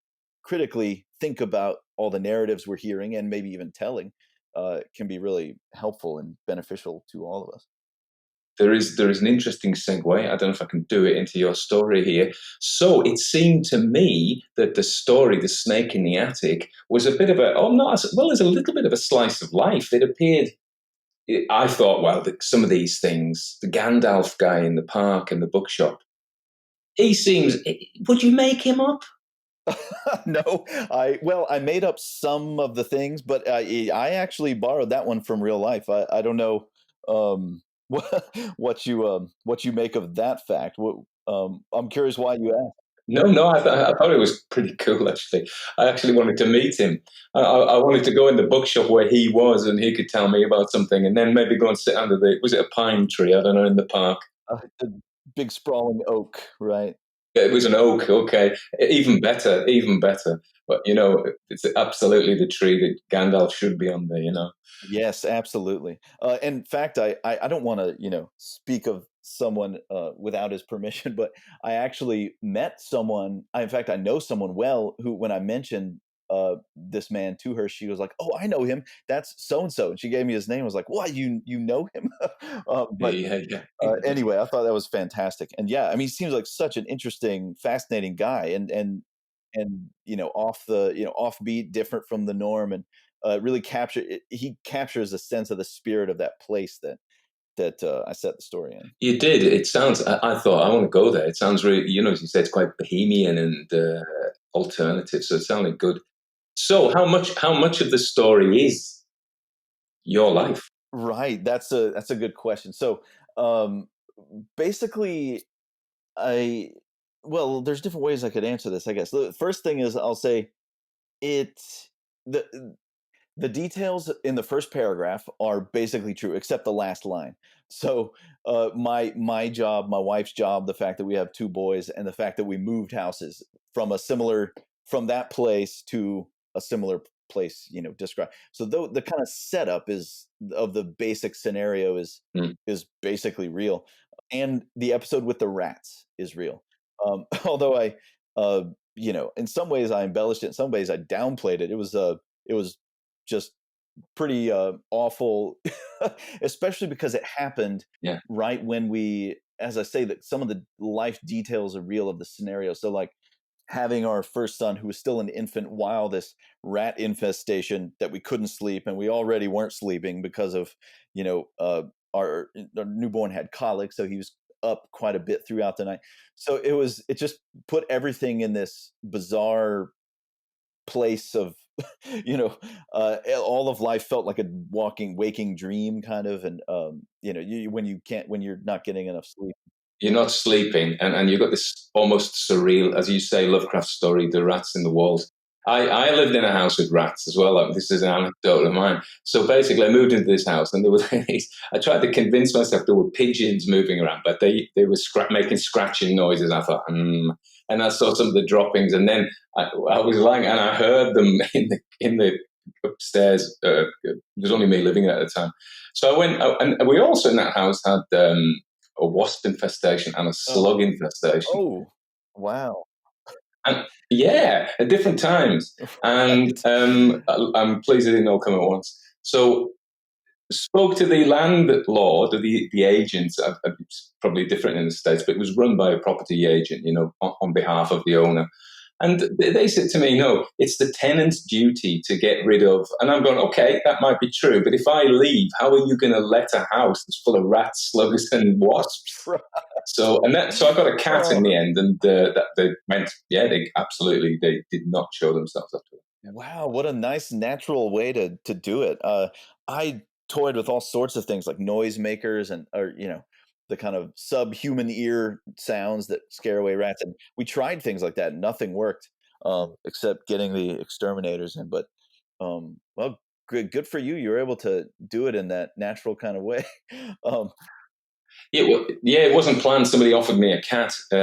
critically think about all the narratives we're hearing and maybe even telling, can be really helpful and beneficial to all of us. There is an interesting segue. I don't know if I can do it into your story here. So it seemed to me that the story, The Snake in the Attic, was a bit of a, oh, not as well as a little bit of a slice of life. It appeared, I thought, well, some of these things, the Gandalf guy in the park and the bookshop, he seems, would you make him up? No, I made up some of the things, but I actually borrowed that one from real life. I don't know, what you make of that fact. I'm curious why you asked. No, I thought it was pretty cool, actually. I actually wanted to meet him. I wanted to go in the bookshop where he was and he could tell me about something, and then maybe go and sit under was it a pine tree? I don't know, in the park. The big sprawling oak, right? It was an oak, okay. Even better, even better. But, it's absolutely the tree that Gandalf should be under. Yes, absolutely. In fact, I don't want to, speak of someone without his permission, but I actually met someone. In fact, I know someone well who, when I mentioned this man to her, she was like, "Oh, I know him. That's so and so." And she gave me his name. I was like, "What? You know him?" Yeah, But yeah, yeah. anyway, I thought that was fantastic. And yeah, I mean, he seems like such an interesting, fascinating guy, and offbeat, different from the norm, and really he captures a sense of the spirit of that place that I set the story in. You did. It sounds, I thought, I want to go there. It sounds really, as you said, it's quite bohemian and alternative. So it sounded good. So how much of the story is your life? Right, that's a good question. So um, basically, I well, there's different ways I could answer this. I guess the first thing is I'll say it the the details in the first paragraph are basically true, except the last line. So, my job, my wife's job, the fact that we have two boys, and the fact that we moved houses from that place to a similar place, described. So, though the kind of setup is of the basic scenario Hmm. is basically real, and the episode with the rats is real. Although in some ways I embellished it, in some ways I downplayed it. It was just pretty awful, especially because it happened Yeah. right when as I say, that some of the life details are real of the scenario. So, like having our first son, who was still an infant, while this rat infestation that we couldn't sleep, and we already weren't sleeping because of, our newborn had colic, so he was up quite a bit throughout the night. So it just put everything in this bizarre place of all of life felt like a waking dream kind of. And when you're not getting enough sleep. You're not sleeping, and you've got this almost surreal, as you say, Lovecraft story, the rats in the walls. I lived in a house with rats as well. Like, this is an anecdote of mine. So basically, I moved into this house, and there were these. I tried to convince myself there were pigeons moving around, but they were making scratching noises. I thought, and I saw some of the droppings, and then I was lying, and I heard them in the upstairs. There was only me living there at the time, so I went, and we also in that house had a wasp infestation and a slug infestation. Oh, wow. And yeah, at different times. And Right. I'm pleased they didn't all come at once. So spoke to the landlord, or the agent. It's probably different in the States, but it was run by a property agent, on behalf of the owner. And they said to me, no, it's the tenant's duty to get rid of. And I'm going, okay, that might be true. But if I leave, how are you going to let a house that's full of rats, slugs, and wasps? So I got a cat in the end, and that they went, yeah, they did not show themselves up to it. Yeah. Wow, what a nice natural way to do it. I toyed with all sorts of things like noisemakers and or the kind of subhuman ear sounds that scare away rats. And we tried things like that. Nothing worked, except getting the exterminators in. But well, good for you. You were able to do it in that natural kind of way. um, Yeah, it wasn't planned. Somebody offered me a cat, he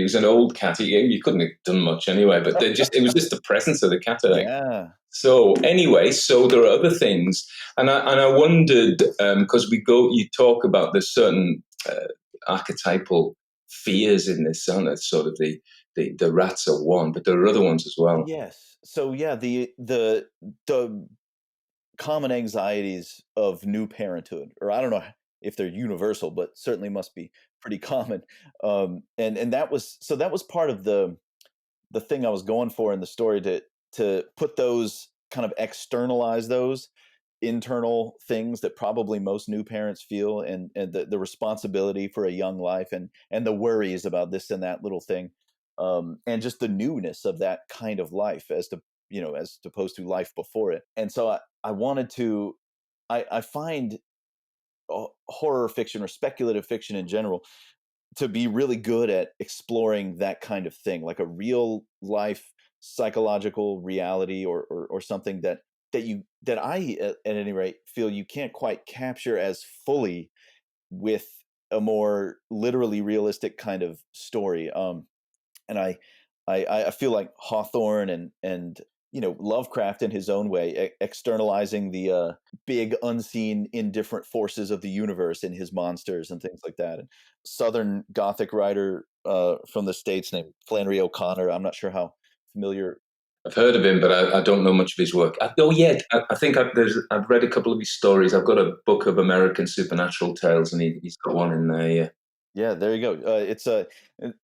was an old cat. You couldn't have done much anyway, but it was just the presence of the cat, I think. yeah. So anyway, so there are other things, and I wondered, because you talk about there's certain archetypal fears in this, aren't there? Sort of the rats are one, but there are other ones as well. Yes. So yeah, the common anxieties of new parenthood, or I don't know if they're universal, but certainly must be pretty common. And that was part of the thing I was going for in the story, to put those kind of externalize those internal things that probably most new parents feel, and the responsibility for a young life, and the worries about this and that little thing, and just the newness of that kind of life as opposed to life before it. And so I wanted to I find horror fiction or speculative fiction in general to be really good at exploring that kind of thing, like a real life psychological reality, or something that I at any rate feel you can't quite capture as fully with a more literally realistic kind of story. And I feel like Hawthorne and Lovecraft in his own way, externalizing the big unseen indifferent forces of the universe in his monsters and things like that. And Southern Gothic writer from the States named Flannery O'Connor. I'm not sure how familiar. I've heard of him, but I don't know much of his work. I think I've read a couple of his stories. I've got a book of American supernatural tales, and he's got one in there. Yeah. Yeah, there you go. It's a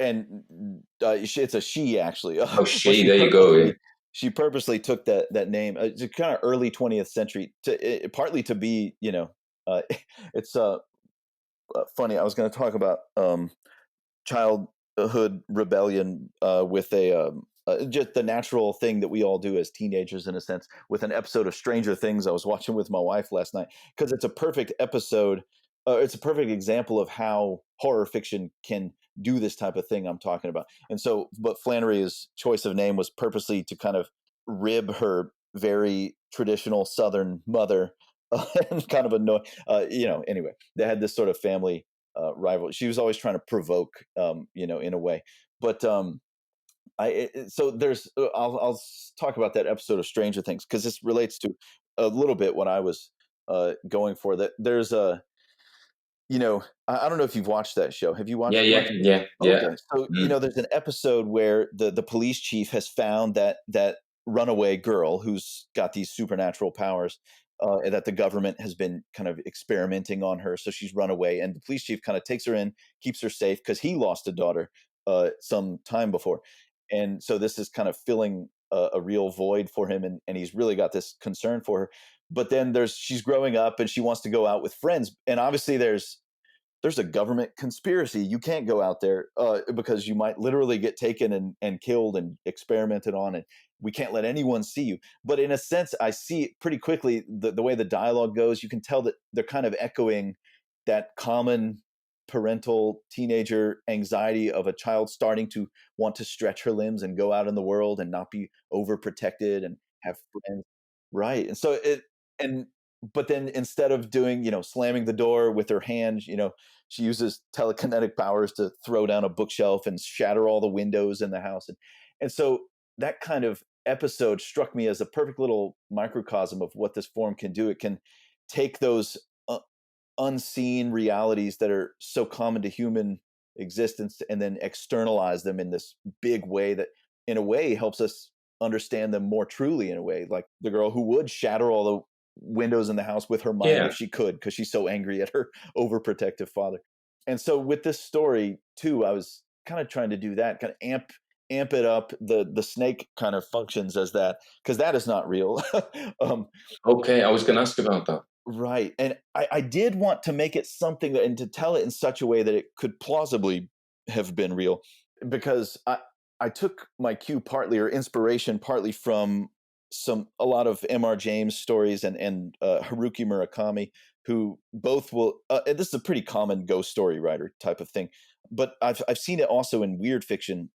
it's a she actually. Oh, But there you go. Yeah. she purposely took that name. It's kind of early 20th century, partly to be it's funny. I was going to talk about childhood rebellion with just the natural thing that we all do as teenagers, in a sense, with an episode of Stranger Things I was watching with my wife last night, because it's a perfect episode. It's a perfect example of how horror fiction can do this type of thing I'm talking about. And so, but Flannery's choice of name was purposely to kind of rib her very traditional Southern mother, and kind of annoy. Anyway, they had this sort of family rival. She was always trying to provoke, in a way. But so there's. I'll talk about that episode of Stranger Things, because this relates to a little bit what I was going for. That there's a. I don't know if you've watched that show. Have you watched? Yeah. Okay, so Mm. there's an episode where the police chief has found that runaway girl who's got these supernatural powers, and that the government has been kind of experimenting on her. So she's run away, and the police chief kind of takes her in, keeps her safe, because he lost a daughter some time before, and so this is kind of filling a real void for him, and he's really got this concern for her. But then she's growing up, and she wants to go out with friends, and obviously there's there's a government conspiracy. You can't go out there because you might literally get taken and killed and experimented on, and we can't let anyone see you. But in a sense, I see pretty quickly the way the dialogue goes. You can tell that they're kind of echoing that common parental teenager anxiety of a child starting to want to stretch her limbs and go out in the world and not be overprotected and have friends. Right. And so and but then instead of doing, slamming the door with her hand, she uses telekinetic powers to throw down a bookshelf and shatter all the windows in the house. And so that kind of episode struck me as a perfect little microcosm of what this form can do. It can take those unseen realities that are so common to human existence and then externalize them in this big way that, in a way, helps us understand them more truly, in a way, like the girl who would shatter all the windows in the house with her mind Yeah. if she could, because she's so angry at her overprotective father. And so with this story too, I was kind of trying to do that, kind of amp it up. The snake kind of functions as that, because that is not real. um, Okay, I was going to ask about that. Right. And I did want to make it something and to tell it in such a way that it could plausibly have been real, because I took my cue partly, or inspiration partly, from a lot of M.R. James stories and Haruki Murakami, who both will, and this is a pretty common ghost story writer type of thing, but I've seen it also in weird fiction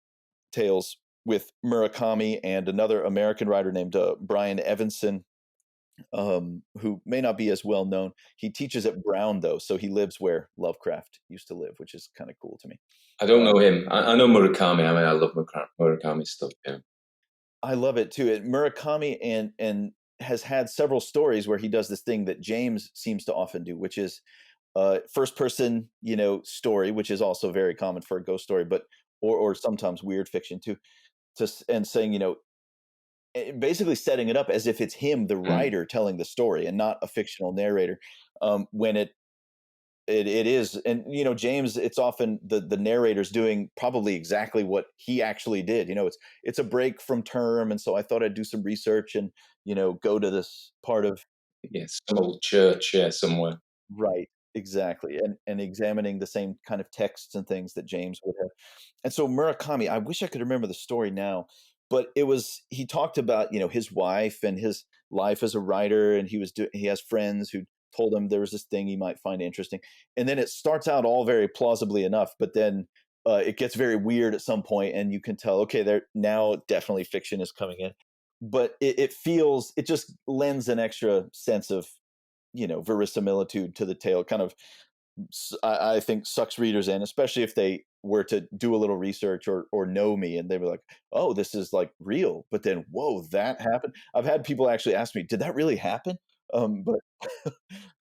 tales with Murakami and another American writer named Brian Evanson, who may not be as well known. He teaches at Brown, though, so he lives where Lovecraft used to live, which is kind of cool to me. I don't know him. I know Murakami. I mean, I love Murakami stuff. Yeah. I love it too. Murakami and has had several stories where he does this thing that James seems to often do, which is first person, story, which is also very common for a ghost story, but or sometimes weird fiction too. And saying, basically setting it up as if it's him, the writer, telling the story, and not a fictional narrator. When it is, and James, it's often the narrator's doing probably exactly what he actually did. It's a break from term, and so I thought I'd do some research and go to this part of. Yes, some old church, yeah, somewhere. Right, exactly, and examining the same kind of texts and things that James would have. And so Murakami, I wish I could remember the story now, but he talked about, his wife and his life as a writer, and he has friends who told him there was this thing he might find interesting. And then it starts out all very plausibly enough, but then it gets very weird at some point, and you can tell, okay, there now definitely fiction is coming in. But it just lends an extra sense of, verisimilitude to the tale. Kind of, I think, sucks readers in, especially if they were to do a little research or know me, and they were like, "Oh, this is like real." But then, whoa, that happened. I've had people actually ask me, "Did that really happen?" But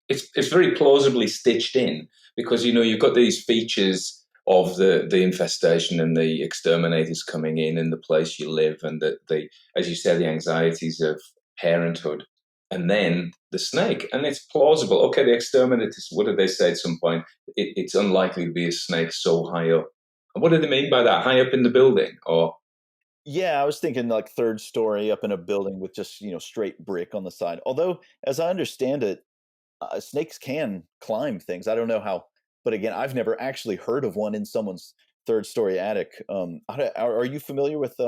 It's very plausibly stitched in because you've got these features of the infestation and the exterminators coming in the place you live, and the as you say, the anxieties of parenthood, and then the snake, and it's plausible. Okay, the exterminators. What did they say at some point? It's unlikely to be a snake so high up. And what do they mean by that? High up in the building, or yeah, I was thinking like third story up in a building with just straight brick on the side. Although, as I understand it, snakes can climb things. I don't know how, but again, I've never actually heard of one in someone's third story attic. Are you familiar with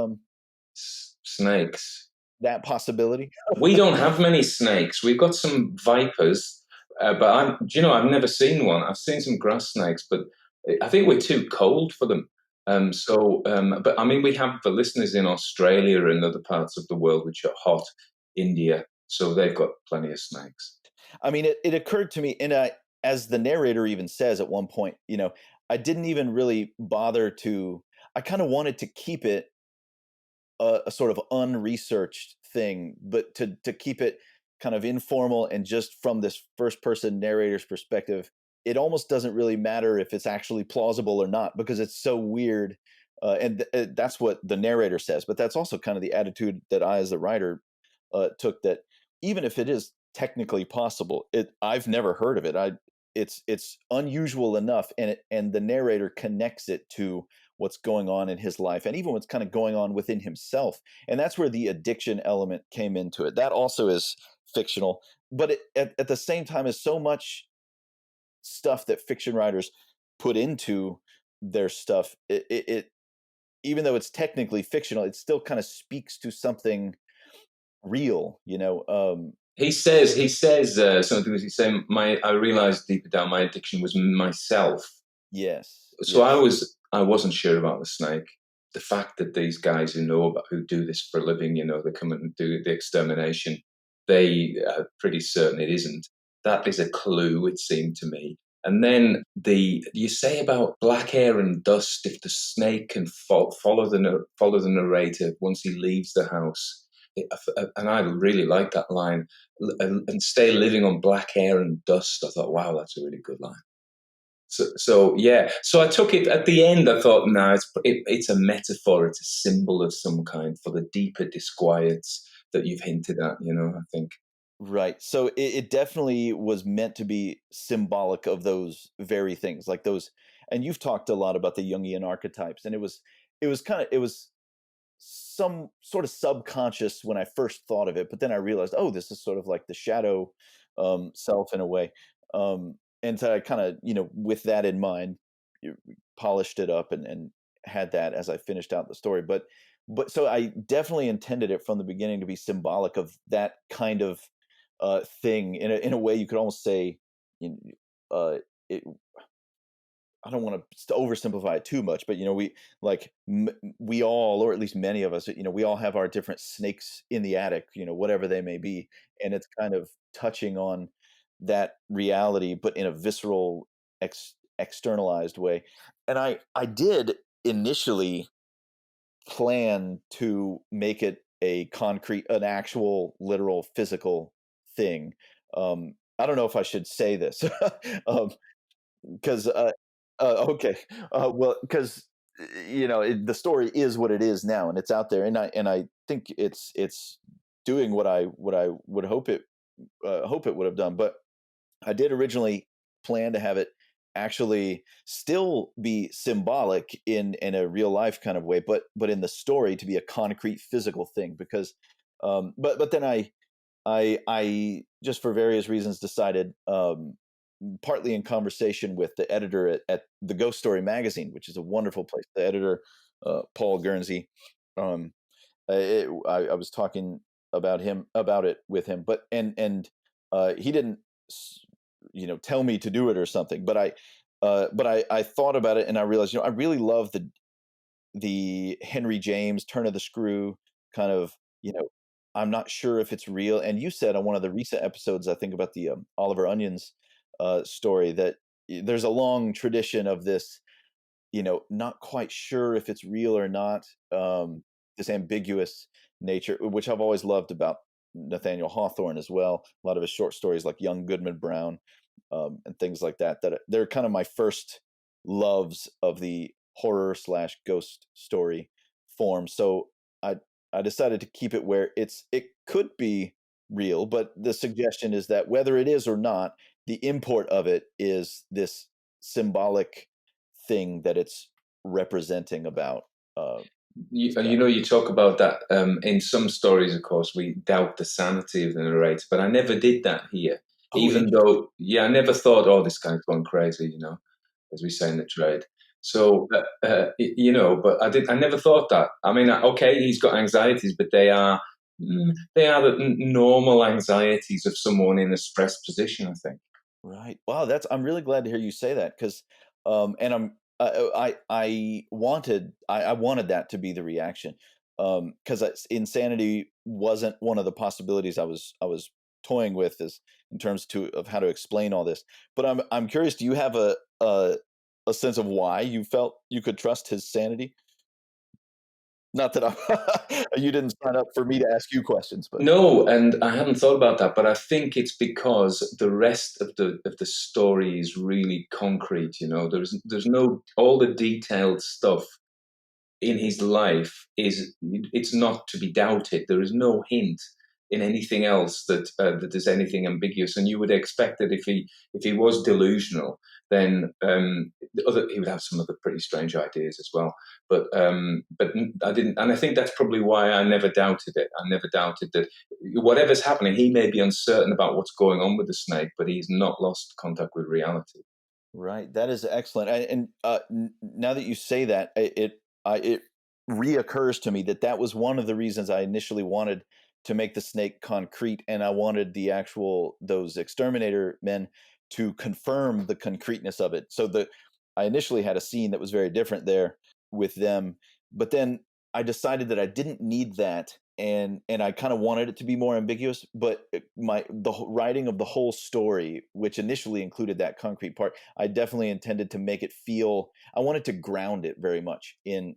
snakes? that possibility? We don't have many snakes. We've got some vipers, but I've never seen one. I've seen some grass snakes, but I think we're too cold for them. But I mean, we have the listeners in Australia and other parts of the world which are hot, India, so they've got plenty of snakes. I mean, it occurred to me, as the narrator even says at one point, I didn't even really bother to. I kind of wanted to keep it a sort of unresearched thing, but to keep it kind of informal and just from this first person narrator's perspective. It almost doesn't really matter if it's actually plausible or not, because it's so weird. That's what the narrator says, but that's also kind of the attitude that I, as the writer, took. That even if it is technically possible, I've never heard of it. It's unusual enough, and the narrator connects it to what's going on in his life, and even what's kind of going on within himself. And that's where the addiction element came into it. That also is fictional, but at the same time is so much stuff that fiction writers put into their stuff, it even though it's technically fictional, it still kind of speaks to something real, you know. He says something. He's saying, I realized deeper down my addiction was myself. Yes, So yes. I wasn't sure about the snake. The fact that these guys who do this for a living, they come and do the extermination, they are pretty certain it isn't. That is a clue, it seemed to me. And then you say about black hair and dust. If the snake can follow the narrator once he leaves the house, and I really like that line, and stay living on black hair and dust. I thought, wow, that's a really good line. So yeah. So I took it at the end. I thought, no, it's a metaphor. It's a symbol of some kind for the deeper disquiets that you've hinted at. I think. Right. So it definitely was meant to be symbolic of those very things, like those. And you've talked a lot about the Jungian archetypes, and it was some sort of subconscious when I first thought of it, but then I realized, oh, this is sort of like the shadow self in a way. And so I kind of, with that in mind, polished it up and had that as I finished out the story. But so I definitely intended it from the beginning to be symbolic of that kind of thing in a way you could almost say, you it, I don't want to oversimplify it too much, but we all, or at least many of us, we all have our different snakes in the attic, whatever they may be, and it's kind of touching on that reality, but in a visceral, externalized way. And I did initially plan to make it an actual, literal, physical thing. I don't know if I should say this. um, 'Cause, okay, well, 'cause, the story is what it is now, and it's out there, and I think it's doing what I would hope it would have done, but I did originally plan to have it actually still be symbolic in a real life kind of way, but in the story to be a concrete physical thing because, but then I just for various reasons decided, partly in conversation with the editor at the Ghost Story magazine, which is a wonderful place. The editor, Paul Guernsey, um, I was talking about it with him, but he didn't, tell me to do it or something. But I thought about it and I realized, I really love the Henry James turn of the screw kind of, I'm not sure if it's real. And you said on one of the recent episodes, I think about the Oliver Onions story, that there's a long tradition of this, not quite sure if it's real or not, this ambiguous nature, which I've always loved about Nathaniel Hawthorne as well. A lot of his short stories, like Young Goodman Brown, and things like that, that they're kind of my first loves of the horror slash ghost story form. So I I decided to keep it where it could be real, but the suggestion is that whether it is or not, the import of it is this symbolic thing that it's representing about. Uh, You talk about that in some stories. Of course, we doubt the sanity of the narrator, but I never did that here. oh, Even interesting. though, yeah, I never thought, oh, this guy's gone crazy, as we say in the trade. So, but I never thought that. I mean, okay, he's got anxieties, but they are the normal anxieties of someone in a stressed position, I think. Right. Wow, I'm really glad to hear you say that because, and I wanted that to be the reaction, because insanity wasn't one of the possibilities I was toying with as in terms of how to explain all this. But I'm curious. Do you have a sense of why you felt you could trust his sanity? Not that you didn't sign up for me to ask you questions, but No, and I hadn't thought about that, but I think it's because the rest of the story is really concrete. There's no all the detailed stuff in his life it's not to be doubted. There is no hint in anything else that there's anything ambiguous, and you would expect that if he was delusional, then he would have some other pretty strange ideas as well. But I didn't, and I think that's probably why I never doubted it. I never doubted that whatever's happening, he may be uncertain about what's going on with the snake, but he's not lost contact with reality. Right. That is excellent. And now that you say that, it reoccurs to me that that was one of the reasons I initially wanted to make the snake concrete, and I wanted the actual those exterminator men to confirm the concreteness of it. So the I initially had a scene that was very different there with them, but then I decided that I didn't need that, and I kind of wanted it to be more ambiguous. But writing of the whole story, which initially included that concrete part, I definitely intended to make it feel. I wanted to ground it very much in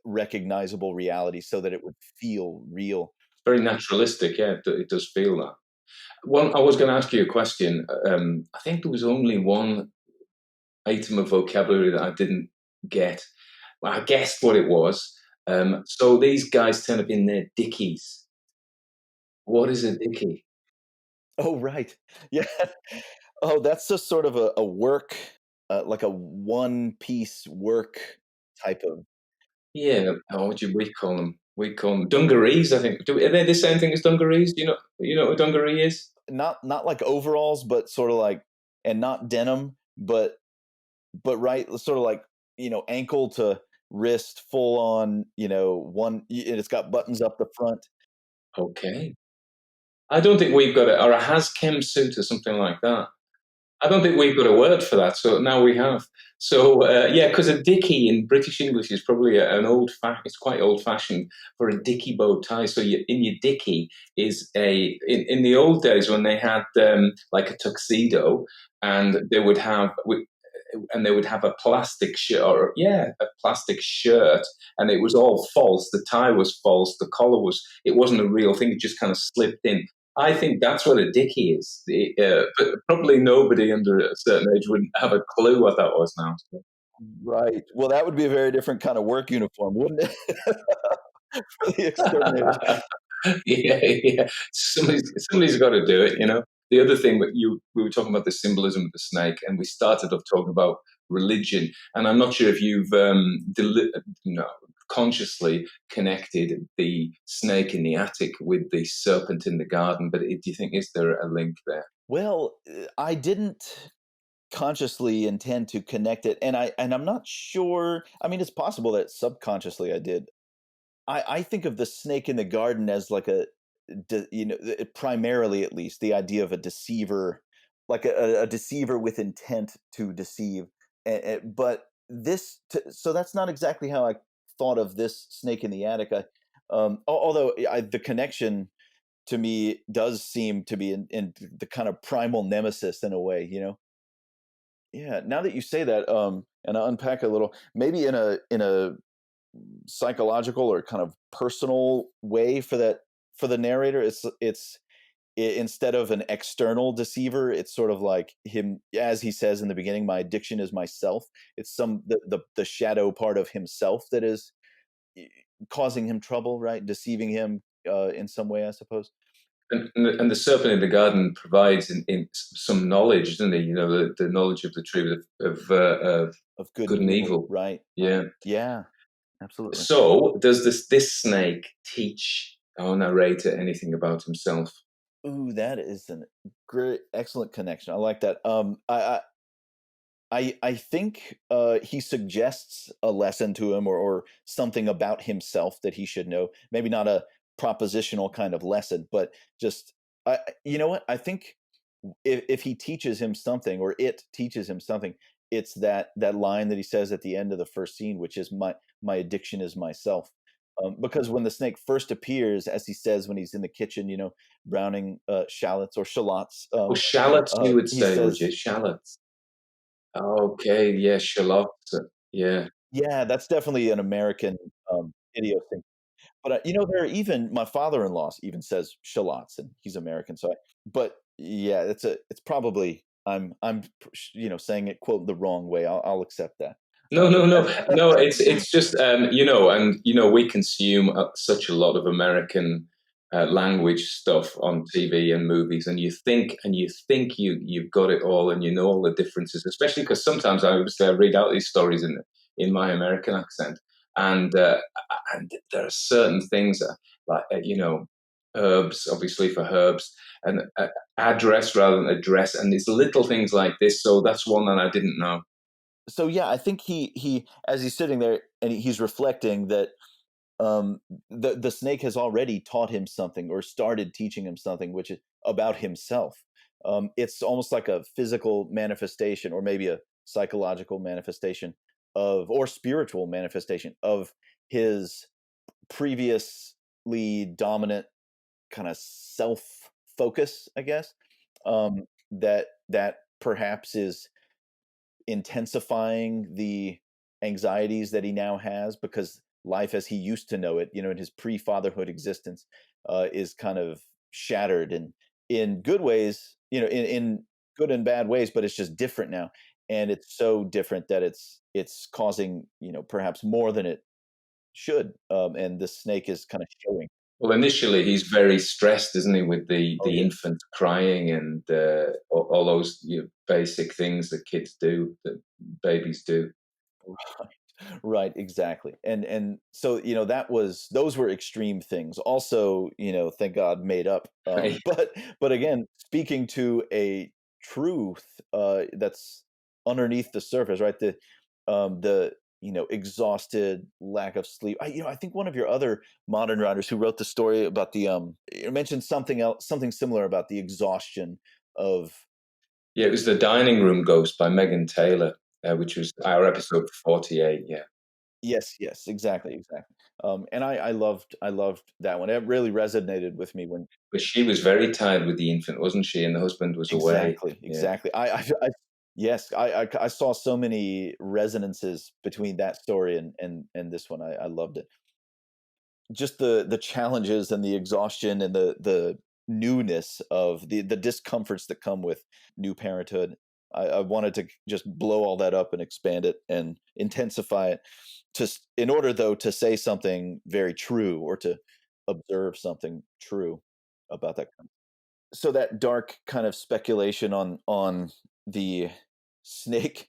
recognizable reality, so that it would feel real. Very naturalistic. Yeah, it does feel that. One, I was going to ask you a question. I think there was only one item of vocabulary that I didn't get. Well, I guessed what it was. So these guys turn up in their dickies. What is a dickie? Oh, right. Yeah. Oh, that's just sort of a work, like a one piece work type of. Yeah, we call them? We call them dungarees. I think. Are they the same thing as dungarees? Do you know what a dungaree is? Not like overalls, but sort of like, and not denim, but right, sort of like, ankle to wrist, full on, and it's got buttons up the front. Okay. I don't think we've got or a has-chem suit or something like that. I don't think we've got a word for that, so now we have. So yeah, because a dicky in British English is probably it's quite old-fashioned for a dicky bow tie. So in your dicky is in the old days when they had like a tuxedo, and they would have a plastic shirt, a plastic shirt, and it was all false. The tie was false. The collar it wasn't a real thing. It just kind of slipped in. I think that's what a dickie is. But probably nobody under a certain age wouldn't have a clue what that was now. So. Right. Well, that would be a very different kind of work uniform, wouldn't it? For the exterminators. Yeah. Somebody's got to do it, you know. The other thing that we were talking about the symbolism of the snake, and we started off talking about religion. And I'm not sure if you've consciously connected the snake in the attic with the serpent in the garden, but do you think is there a link there? Well, I didn't consciously intend to connect it, and I'm not sure. I mean, it's possible that subconsciously I did. I think of the snake in the garden as like primarily, at least, the idea of a deceiver, like a deceiver with intent to deceive. But so that's not exactly how I thought of this snake in the attic. Although the connection to me does seem to be in the kind of primal nemesis in a way, Yeah. Now that you say that, and I unpack a little, maybe in a psychological or kind of personal way for the narrator, instead of an external deceiver, it's sort of like him, as he says in the beginning, my addiction is myself. It's the shadow part of himself that is causing him trouble, right? Deceiving him in some way, I suppose. And the serpent in the garden provides in some knowledge, doesn't he? You know, the knowledge of the tree Of good good and and evil, evil. right? Yeah. Yeah, absolutely. So, does this snake teach our narrator anything about himself? Ooh, that is an great, excellent connection. I like that. I think he suggests a lesson to him, or something about himself that he should know. Maybe not a propositional kind of lesson, but just you know what? I think if he teaches him something, or it teaches him something, it's that line that he says at the end of the first scene, which is my addiction is myself. Because when the snake first appears, as he says when he's in the kitchen, browning shallots or shallots, Oh, shallots, you would he say, would says, you? Shallots. Okay, yeah, shallots. Yeah. yeah, that's definitely an American idiosyncrasy. But there are even my father-in-law even says shallots, and he's American. But yeah, it's probably I'm saying it quote the wrong way. I'll accept that. No, no, no, no. It's just we consume such a lot of American language stuff on TV and movies, and you've got it all, and you know all the differences. Especially because sometimes I read out these stories in my American accent, and and there are certain things like herbs, obviously for herbs, and address rather than address. And it's little things like this. So that's one that I didn't know. So yeah, I think he as he's sitting there and he's reflecting that the snake has already taught him something or started teaching him something, which is about himself. It's almost like a physical manifestation, or maybe a psychological manifestation of, or spiritual manifestation of his previously dominant kind of self focus, I guess. That perhaps is intensifying the anxieties that he now has, because life as he used to know it, in his pre-fatherhood existence, is kind of shattered, and in good ways, in good and bad ways, but it's just different now, and it's so different that it's causing perhaps more than it should, and the snake is kind of showing. Well, initially he's very stressed, isn't he, with the Oh yeah. infant crying and all those basic things that kids do, that babies do. Right, exactly. And so, those were extreme things. Also, thank God made up. But again, speaking to a truth that's underneath the surface, right? The exhausted, lack of sleep. I think one of your other modern writers who wrote the story about the mentioned something else, something similar about the exhaustion of. Yeah, it was The Dining Room Ghost by Megan Taylor, which was our episode 48. Yeah. Yes, exactly. And I loved that one. It really resonated with me when. But she was very tired with the infant, wasn't she? And the husband was away. Exactly, Yeah. exactly. Yes, I saw so many resonances between that story and this one. I loved it. Just the challenges and the exhaustion and the newness of the discomforts that come with new parenthood. I wanted to just blow all that up and expand it and intensify it, in order though to say something very true, or to observe something true about that. So that dark kind of speculation on the snake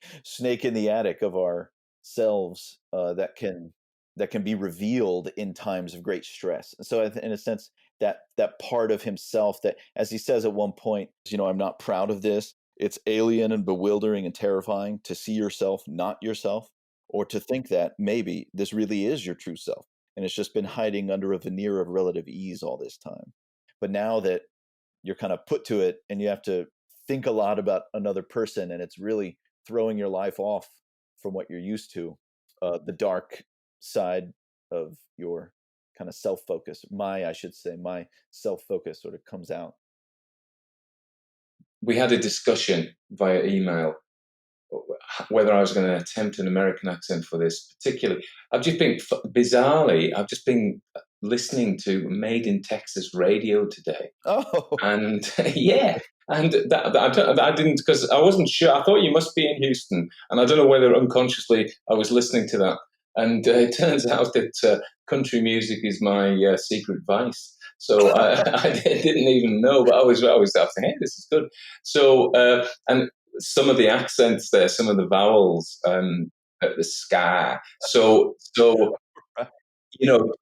in the attic of our selves, that can be revealed in times of great stress. So in a sense, that part of himself that, as he says at one point, I'm not proud of this. It's alien and bewildering and terrifying to see yourself not yourself, or to think that maybe this really is your true self, and it's just been hiding under a veneer of relative ease all this time. But now that you're kind of put to it and you have to think a lot about another person, and it's really throwing your life off from what you're used to, the dark side of your kind of self-focus, I should say, my self-focus sort of comes out. We had a discussion via email whether I was going to attempt an American accent for this particularly. Bizarrely, I've just been listening to Made in Texas radio today. Oh, And yeah, and I didn't, because I wasn't sure. I thought you must be in Houston, and I don't know whether unconsciously I was listening to that. And it turns out that country music is my secret vice. So I didn't even know, but I was thinking, hey, this is good. So and some of the accents there, some of the vowels, the sky. So doing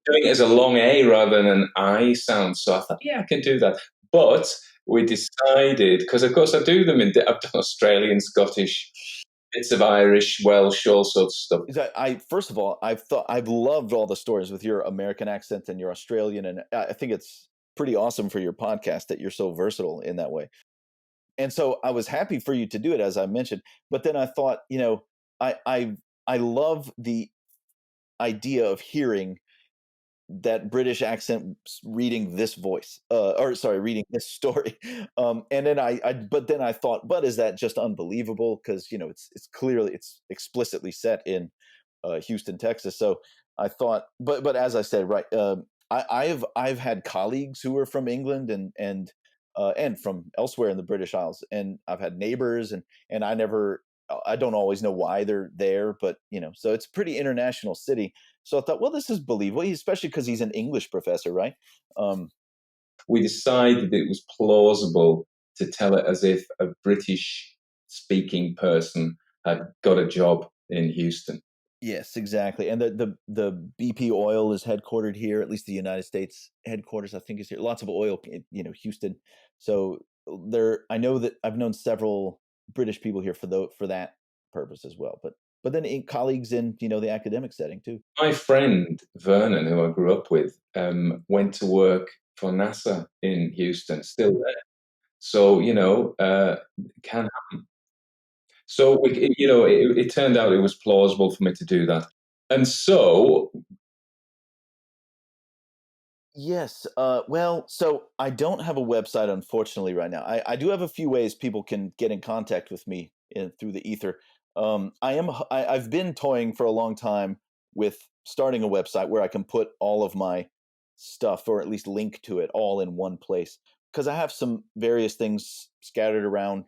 it as a long A rather than an I sound. So I thought, yeah, I can do that. But we decided, because of course I've done Australian, Scottish, bits of Irish, Welsh, all sorts of stuff. first of all, I've loved all the stories with your American accent and your Australian, and I think it's pretty awesome for your podcast that you're so versatile in that way. And so I was happy for you to do it, as I mentioned. But then I thought, I love the idea of hearing that British accent reading this voice, or sorry, reading this story. And then but then I thought, but is that just unbelievable? Because it's clearly, it's explicitly set in Houston, Texas. So I thought, but as I said, right, I've had colleagues who are from England and from elsewhere in the British Isles, and I've had neighbors, and I don't always know why they're there, but so it's a pretty international city. So I thought, well, this is believable, especially because he's an English professor, right? We decided it was plausible to tell it as if a British speaking person had got a job in Houston. Yes, exactly. And the BP oil is headquartered here, at least the United States headquarters, I think, is here. Lots of oil, Houston. So there, I know that I've known several British people here for that purpose as well. But then colleagues in the academic setting too. My friend Vernon, who I grew up with, went to work for NASA in Houston, still there. So can happen. So it turned out it was plausible for me to do that, and so Yes. Well, so I don't have a website, unfortunately, right now. I do have a few ways people can get in contact with me through the ether. I've been toying for a long time with starting a website where I can put all of my stuff, or at least link to it, all in one place. Because I have some various things scattered around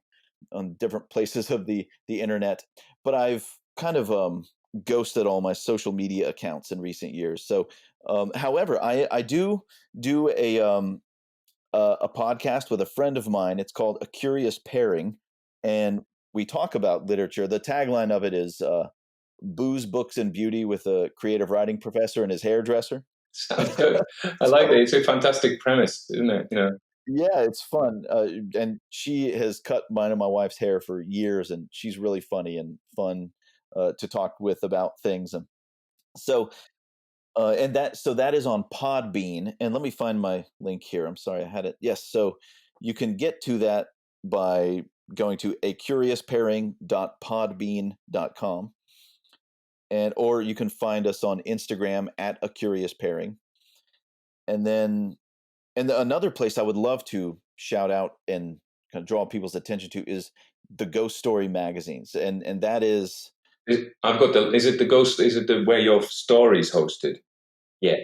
on different places of the internet, but I've kind of ghosted all my social media accounts in recent years. So however, I do a podcast with a friend of mine. It's called A Curious Pairing, and we talk about literature. The tagline of it is "Booze, Books, and Beauty" with a creative writing professor and his hairdresser. sounds good. I like it. So It's a fantastic premise, isn't it? yeah, it's fun, and she has cut mine and my wife's hair for years, and she's really funny and fun to talk with about things. And so that is on Podbean, and let me find my link here. I'm sorry, I had it. Yes, so you can get to that by going to acuriouspairing.podbean.com, or you can find us on Instagram at a curious pairing. And then another place I would love to shout out and kind of draw people's attention to is the Ghost Story magazines, and that is I've got the. Is it the ghost? Is it the where your story's hosted? Yeah.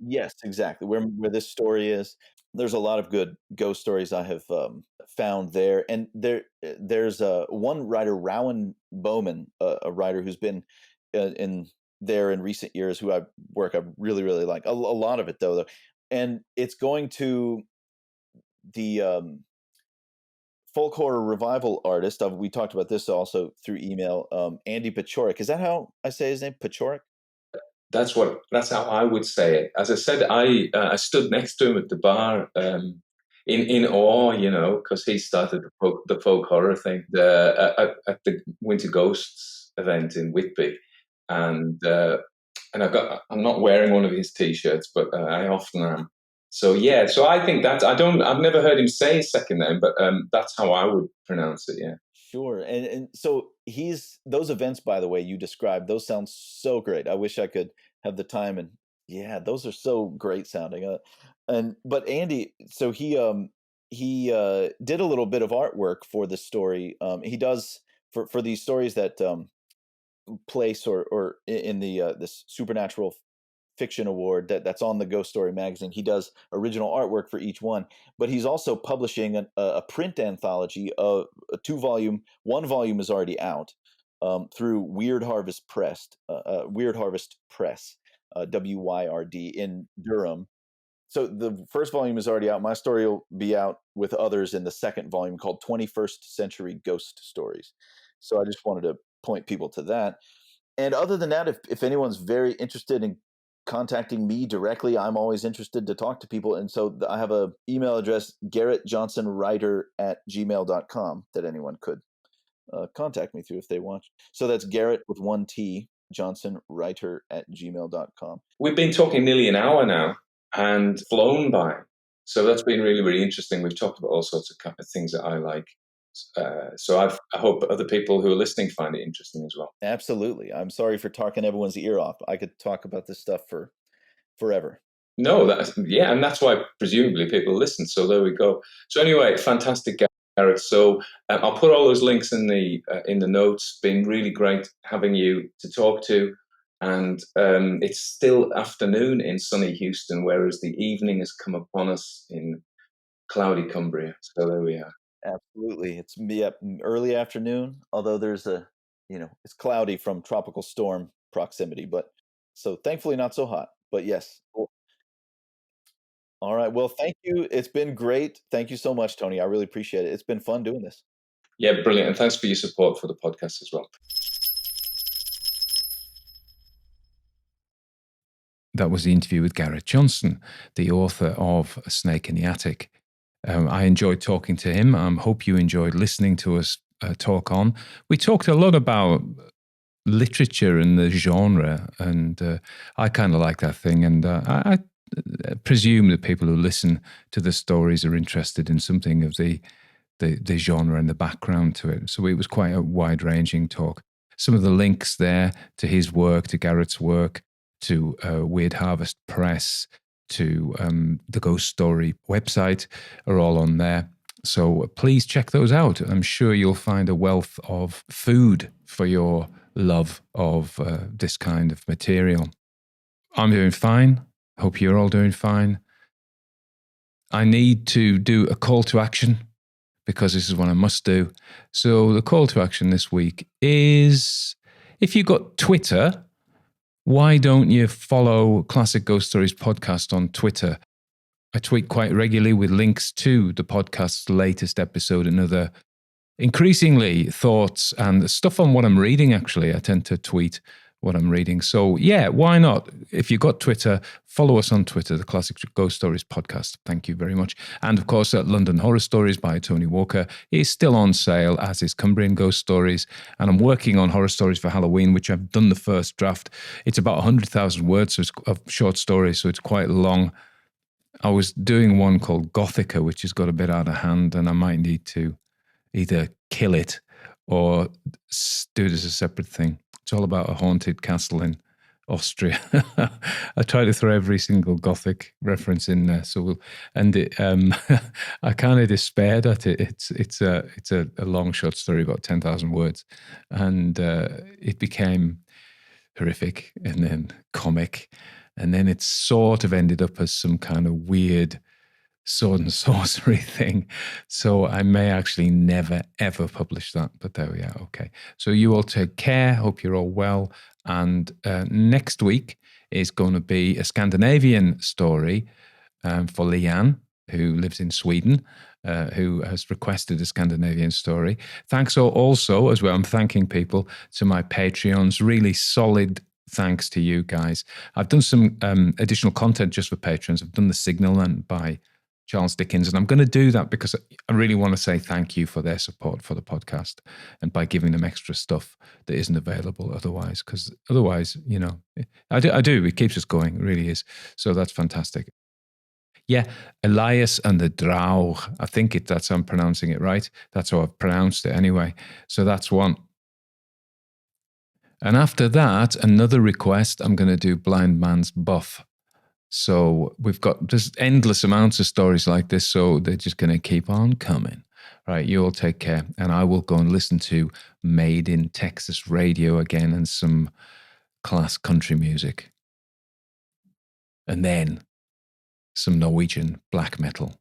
yes, exactly where this story is. There's a lot of good ghost stories I have found there, and there's one writer, Rowan Bowman, a writer who's been in there in recent years, who I really really like a lot of it though, and it's going to the folk horror revival artist. We talked about this also through email. Andy Pachorik, is that how I say his name? Pachorik. That's how I would say it. As I said, I stood next to him at the bar, in awe, because he started the folk horror thing at the Winter Ghosts event in Whitby, and I'm not wearing one of his t-shirts, but I often am. So yeah, so I think I've never heard him say his second name, but that's how I would pronounce it. Yeah. Sure. And so those events, by the way, you described, those sound so great. I wish I could have the time, and yeah, those are so great sounding. But Andy, so he did a little bit of artwork for the story. He does for these stories that place or in the this supernatural fiction award that's on the Ghost Story magazine. He does original artwork for each one, but he's also publishing a print anthology of a 2 volume. One volume is already out through Weird Harvest Press, WYRD in Durham. So the first volume is already out. My story will be out with others in the second volume, called 21st Century Ghost Stories. So I just wanted to point people to that. And other than that, if anyone's very interested in contacting me directly, I'm always interested to talk to people. And so I have a email address, garrettjohnsonwriter@gmail.com, that anyone could contact me through if they want. So that's Garrett with one T, johnsonwriter@gmail.com. We've been talking nearly an hour now and flown by. So that's been really, really interesting. We've talked about all sorts of things that I like. So I hope other people who are listening find it interesting as well. Absolutely. I'm sorry for talking everyone's ear off. I could talk about this stuff for forever. No, and that's why presumably people listen. So there we go. So anyway, fantastic, Garrett. So I'll put all those links in the notes. Been really great having you to talk to. And it's still afternoon in sunny Houston, whereas the evening has come upon us in cloudy Cumbria. So there we are. Absolutely. It's early afternoon, although it's cloudy from tropical storm proximity, but so thankfully not so hot. But yes. All right. Well, thank you. It's been great. Thank you so much, Tony. I really appreciate it. It's been fun doing this. Yeah, brilliant. And thanks for your support for the podcast as well. that was the interview with Garrett Johnson, the author of A Snake in the Attic. I enjoyed talking to him. I hope you enjoyed listening to us talk on. We talked a lot about literature and the genre, and I kind of like that thing. And I presume that people who listen to the stories are interested in something of the genre and the background to it. So it was quite a wide-ranging talk. Some of the links there to his work, to Garrett's work, to Weird Harvest Press, to the Ghost Story website are all on there. So please check those out. I'm sure you'll find a wealth of food for your love of this kind of material. I'm doing fine. Hope you're all doing fine. I need to do a call to action because this is what I must do. So the call to action this week is, if you've got Twitter, why don't you follow Classic Ghost Stories podcast on Twitter? I tweet quite regularly with links to the podcast's latest episode and other increasingly thoughts and stuff on what I'm reading, actually. I tend to tweet what I'm reading. So yeah, why not? If you've got Twitter, follow us on Twitter, the Classic Ghost Stories podcast. Thank you very much. And of course, London Horror Stories by Tony Walker is still on sale, as is Cumbrian Ghost Stories. And I'm working on Horror Stories for Halloween, which I've done the first draft. It's about 100,000 words of short stories, so it's quite long. I was doing one called Gothica, which has got a bit out of hand, and I might need to either kill it or do it as a separate thing. It's all about a haunted castle in Austria. I try to throw every single Gothic reference in there. I kind of despaired at it. It's a long short story, about 10,000 words, and it became horrific and then comic, and then it sort of ended up as some kind of weird sword and sorcery thing. So I may actually never, ever publish that. But there we are. Okay. So you all take care. Hope you're all well. And next week is going to be a Scandinavian story for Leanne, who lives in Sweden, who has requested a Scandinavian story. Thanks also, as well, I'm thanking people, to my Patreons. Really solid thanks to you guys. I've done some additional content just for patrons. I've done The Signal and by Charles Dickens, and I'm going to do that because I really want to say thank you for their support for the podcast and by giving them extra stuff that isn't available otherwise, because otherwise, you know, I do, it keeps us going, it really is. So that's fantastic. Yeah, Elias and the Drow, I think that's how I'm pronouncing it right. That's how I've pronounced it anyway. So that's one. And after that, another request, I'm going to do Blind Man's Buff. So we've got just endless amounts of stories like this, so they're just going to keep on coming. Right, you all take care, and I will go and listen to Made in Texas Radio again and some class country music. And then some Norwegian black metal.